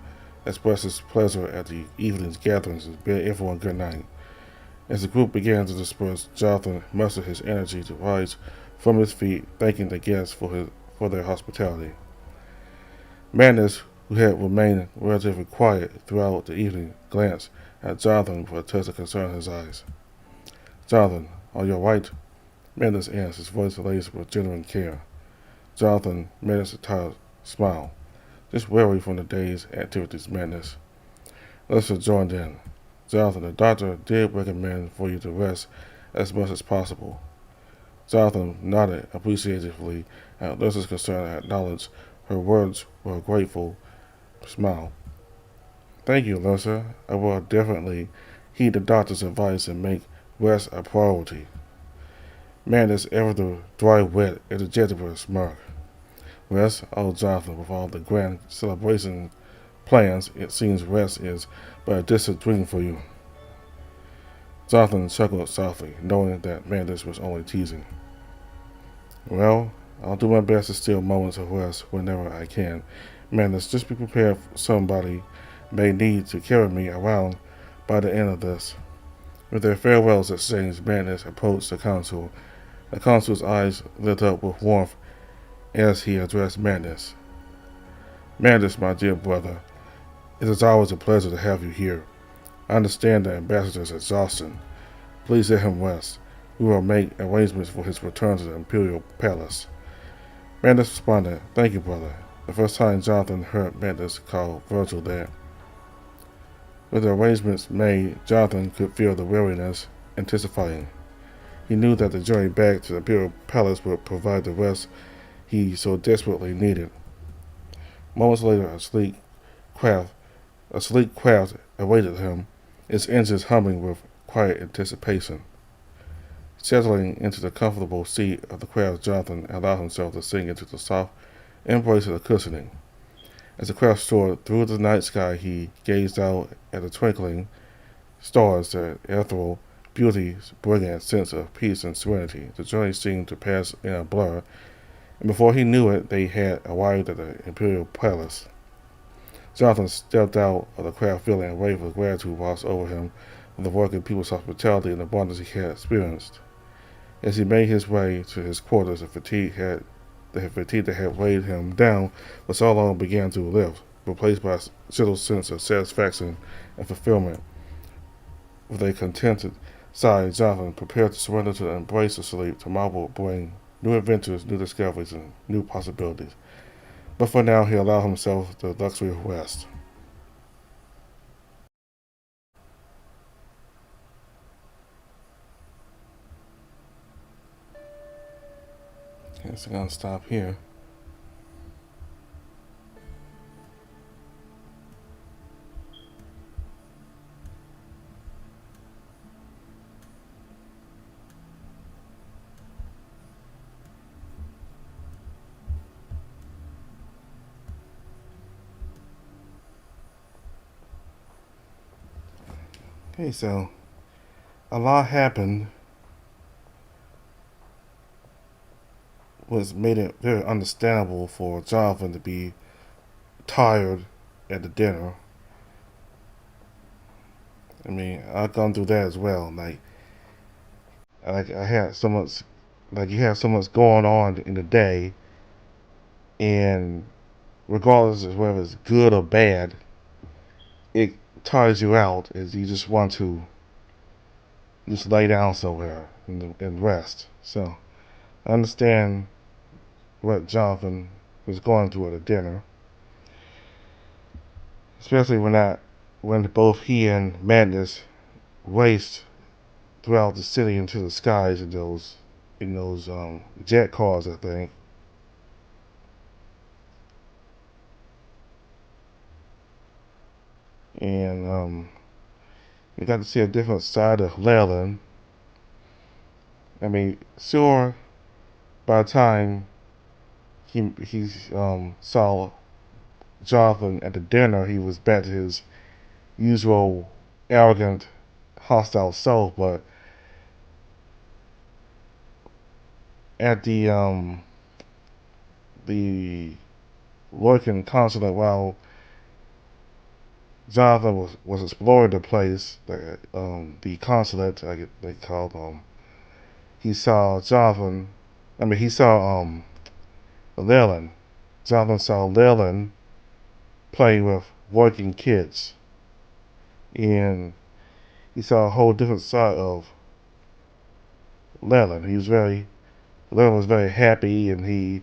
expressed his pleasure at the evening's gatherings and bid everyone good night. As the group began to disperse, Jonathan mustered his energy to rise from his feet, thanking the guests for their hospitality. Magnus, who had remained relatively quiet throughout the evening, glanced at Jonathan with a touch of concern in his eyes. "Jonathan, are you all right?" Magnus asked, his voice laced with genuine care. Jonathan managed a tired smile. "Just weary from the day's activities, Magnus." Lissa joined in. "Jonathan, the doctor did recommend for you to rest as much as possible." Jonathan nodded appreciatively at Lissa's concern and acknowledged her words with a grateful smile. "Thank you, Lissa. I will definitely heed the doctor's advice and make rest a priority." Magnus, ever the dry wet, interjected with a smirk. "Rest? Oh, Jonathan, with all the grand celebration plans, it seems rest is but a distant dream for you." Jonathan chuckled softly, knowing that Magnus was only teasing. "Well, I'll do my best to steal moments of rest whenever I can. Magnus, just be prepared for somebody may need to carry me around by the end of this." With their farewells exchanged, Magnus approached the consul. The consul's eyes lit up with warmth as he addressed Magnus. "Magnus, my dear brother, it is always a pleasure to have you here. I understand the ambassador's exhaustion. Please let him rest. We will make arrangements for his return to the Imperial Palace." Magnus responded, "Thank you, brother." The first time Jonathan heard Magnus call Virgil that. With the arrangements made, Jonathan could feel the weariness intensifying. He knew that the journey back to the Imperial Palace would provide the rest he so desperately needed. Moments later, a sleek craft awaited him, its engines humming with quiet anticipation. Settling into the comfortable seat of the craft, Jonathan allowed himself to sink into the soft embrace of the cushioning. As the craft soared through the night sky, he gazed out at the twinkling stars, their ethereal beauty bringing a sense of peace and serenity. The journey seemed to pass in a blur, and before he knew it, they had arrived at the Imperial Palace. Jonathan stepped out of the craft feeling a wave of gratitude wash over him for the working people's hospitality and abundance he had experienced. As he made his way to his quarters, the fatigue that had weighed him down for so long began to lift, replaced by a gentle sense of satisfaction and fulfillment. With a contented sigh, Jonathan prepared to surrender to the embrace of sleep. Tomorrow will bring new adventures, new discoveries, and new possibilities. But for now, he allowed himself the luxury of rest. Okay, so I'm going to stop here. Okay, so a lot happened was made it very understandable for Jonathan to be tired at the dinner. I mean, I've gone through that as well. Like I had so much, like you have so much going on in the day, and regardless of whether it's good or bad, it tires you out as you just want to just lay down somewhere and rest. So I understand what Jonathan was going through at a dinner, especially when both he and Madness raced throughout the city into the skies in those jet cars, I think. And we got to see a different side of Leland. I mean, sure, by the time he saw Jonathan at the dinner, he was back to his usual arrogant, hostile self. But at the working consulate, while Jonathan was exploring the place, the consulate, I get they called he saw Jonathan. I mean, he saw Leland. Jonathan saw Leland playing with working kids, and he saw a whole different side of Leland. Leland was very happy, and he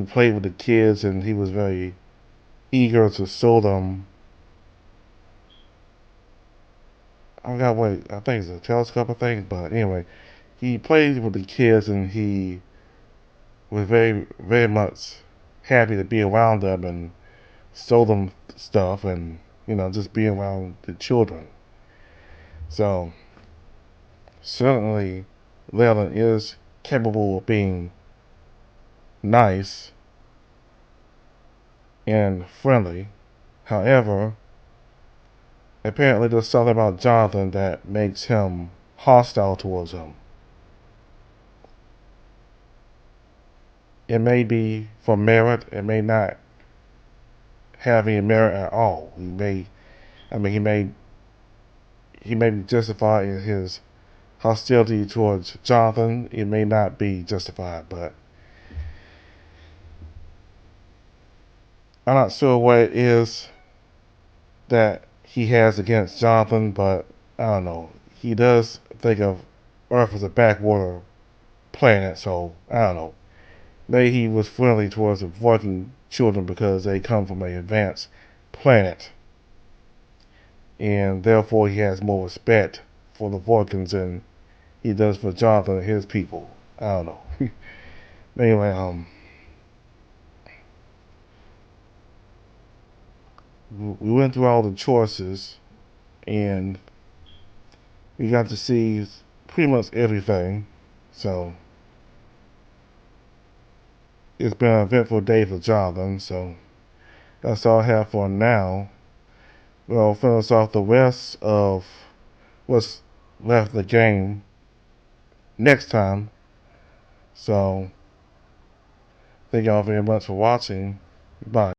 played with the kids, and he was very eager to show them. I forgot what I think it's a telescope. I think, but anyway, he played with the kids, and he was very much happy to be around them and show them stuff, and just be around the children. So certainly, Leland is capable of being nice and friendly. However, apparently there's something about Jonathan that makes him hostile towards him. It may be for merit, it may not have any merit at all. I mean, he may be justified in his hostility towards Jonathan. It may not be justified, but I'm not sure what it is that he has against Jonathan, but I don't know. He does think of Earth as a backwater planet, so I don't know. Maybe he was friendly towards the working children because they come from an advanced planet, and therefore he has more respect for the Vulcans than he does for Jonathan and his people. I don't know. Anyway, we went through all the choices, and we got to see pretty much everything. So it's been an eventful day for Jonathan. So that's all I have for now. We'll finish off the rest of what's left of the game next time. So thank y'all very much for watching. Bye.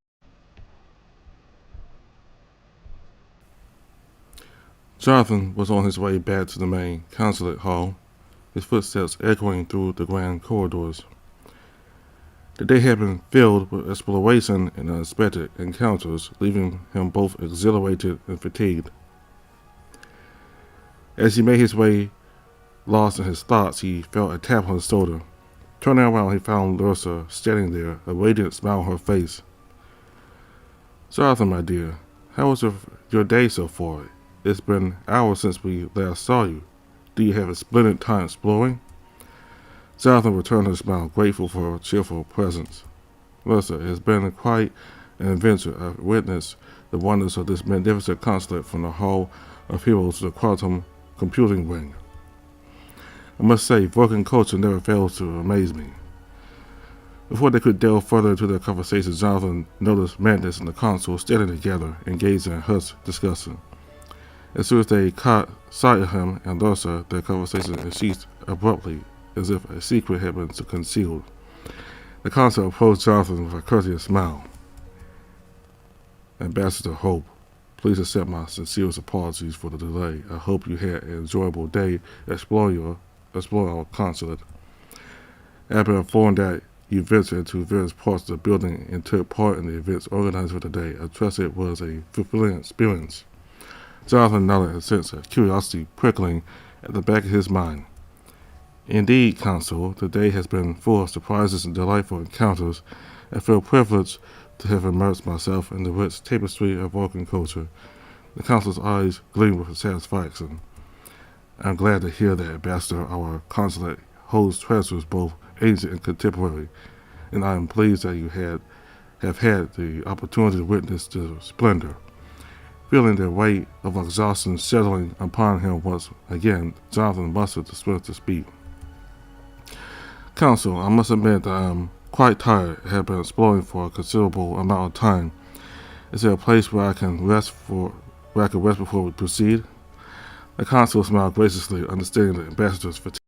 Jonathan was on his way back to the main consulate hall, his footsteps echoing through the grand corridors. The day had been filled with exploration and unexpected encounters, leaving him both exhilarated and fatigued. As he made his way lost in his thoughts, he felt a tap on his shoulder. Turning around, he found Lursa standing there, a radiant smile on her face. Jonathan, my dear, how was your day so far? It's been hours since we last saw you. Do you have a splendid time exploring? Jonathan returned her smile, grateful for her cheerful presence. Lursa, it has been quite an adventure. I've witnessed the wonders of this magnificent consulate from the Hall of Heroes to the quantum computing wing. I must say, Vulcan culture never fails to amaze me. Before they could delve further into their conversation, Jonathan noticed Madness and the consul standing together, engaged in hushed discussion. As soon as they caught sight of him and Lursa, their conversation ceased abruptly, as if a secret had been concealed. The consul approached Jonathan with a courteous smile. Ambassador Hope, please accept my sincerest apologies for the delay. I hope you had an enjoyable day exploring our consulate. I have been informed that you ventured into various parts of the building and took part in the events organized for the day. I trust it was a fulfilling experience. Jonathan nodded, a sense of curiosity prickling at the back of his mind. Indeed, Consul, the day has been full of surprises and delightful encounters. I feel privileged to have immersed myself in the rich tapestry of Vulcan culture. The Consul's eyes gleamed with satisfaction. I'm glad to hear that, Ambassador. Our consulate holds treasures both ancient and contemporary, and I am pleased that you have had the opportunity to witness the splendor. Feeling the weight of exhaustion settling upon him once again, Jonathan mustered the strength to speak. Consul, I must admit that I am quite tired. I have been exploring for a considerable amount of time. Is there a place where I can rest before we proceed? The consul smiled graciously, understanding the ambassador's fatigue.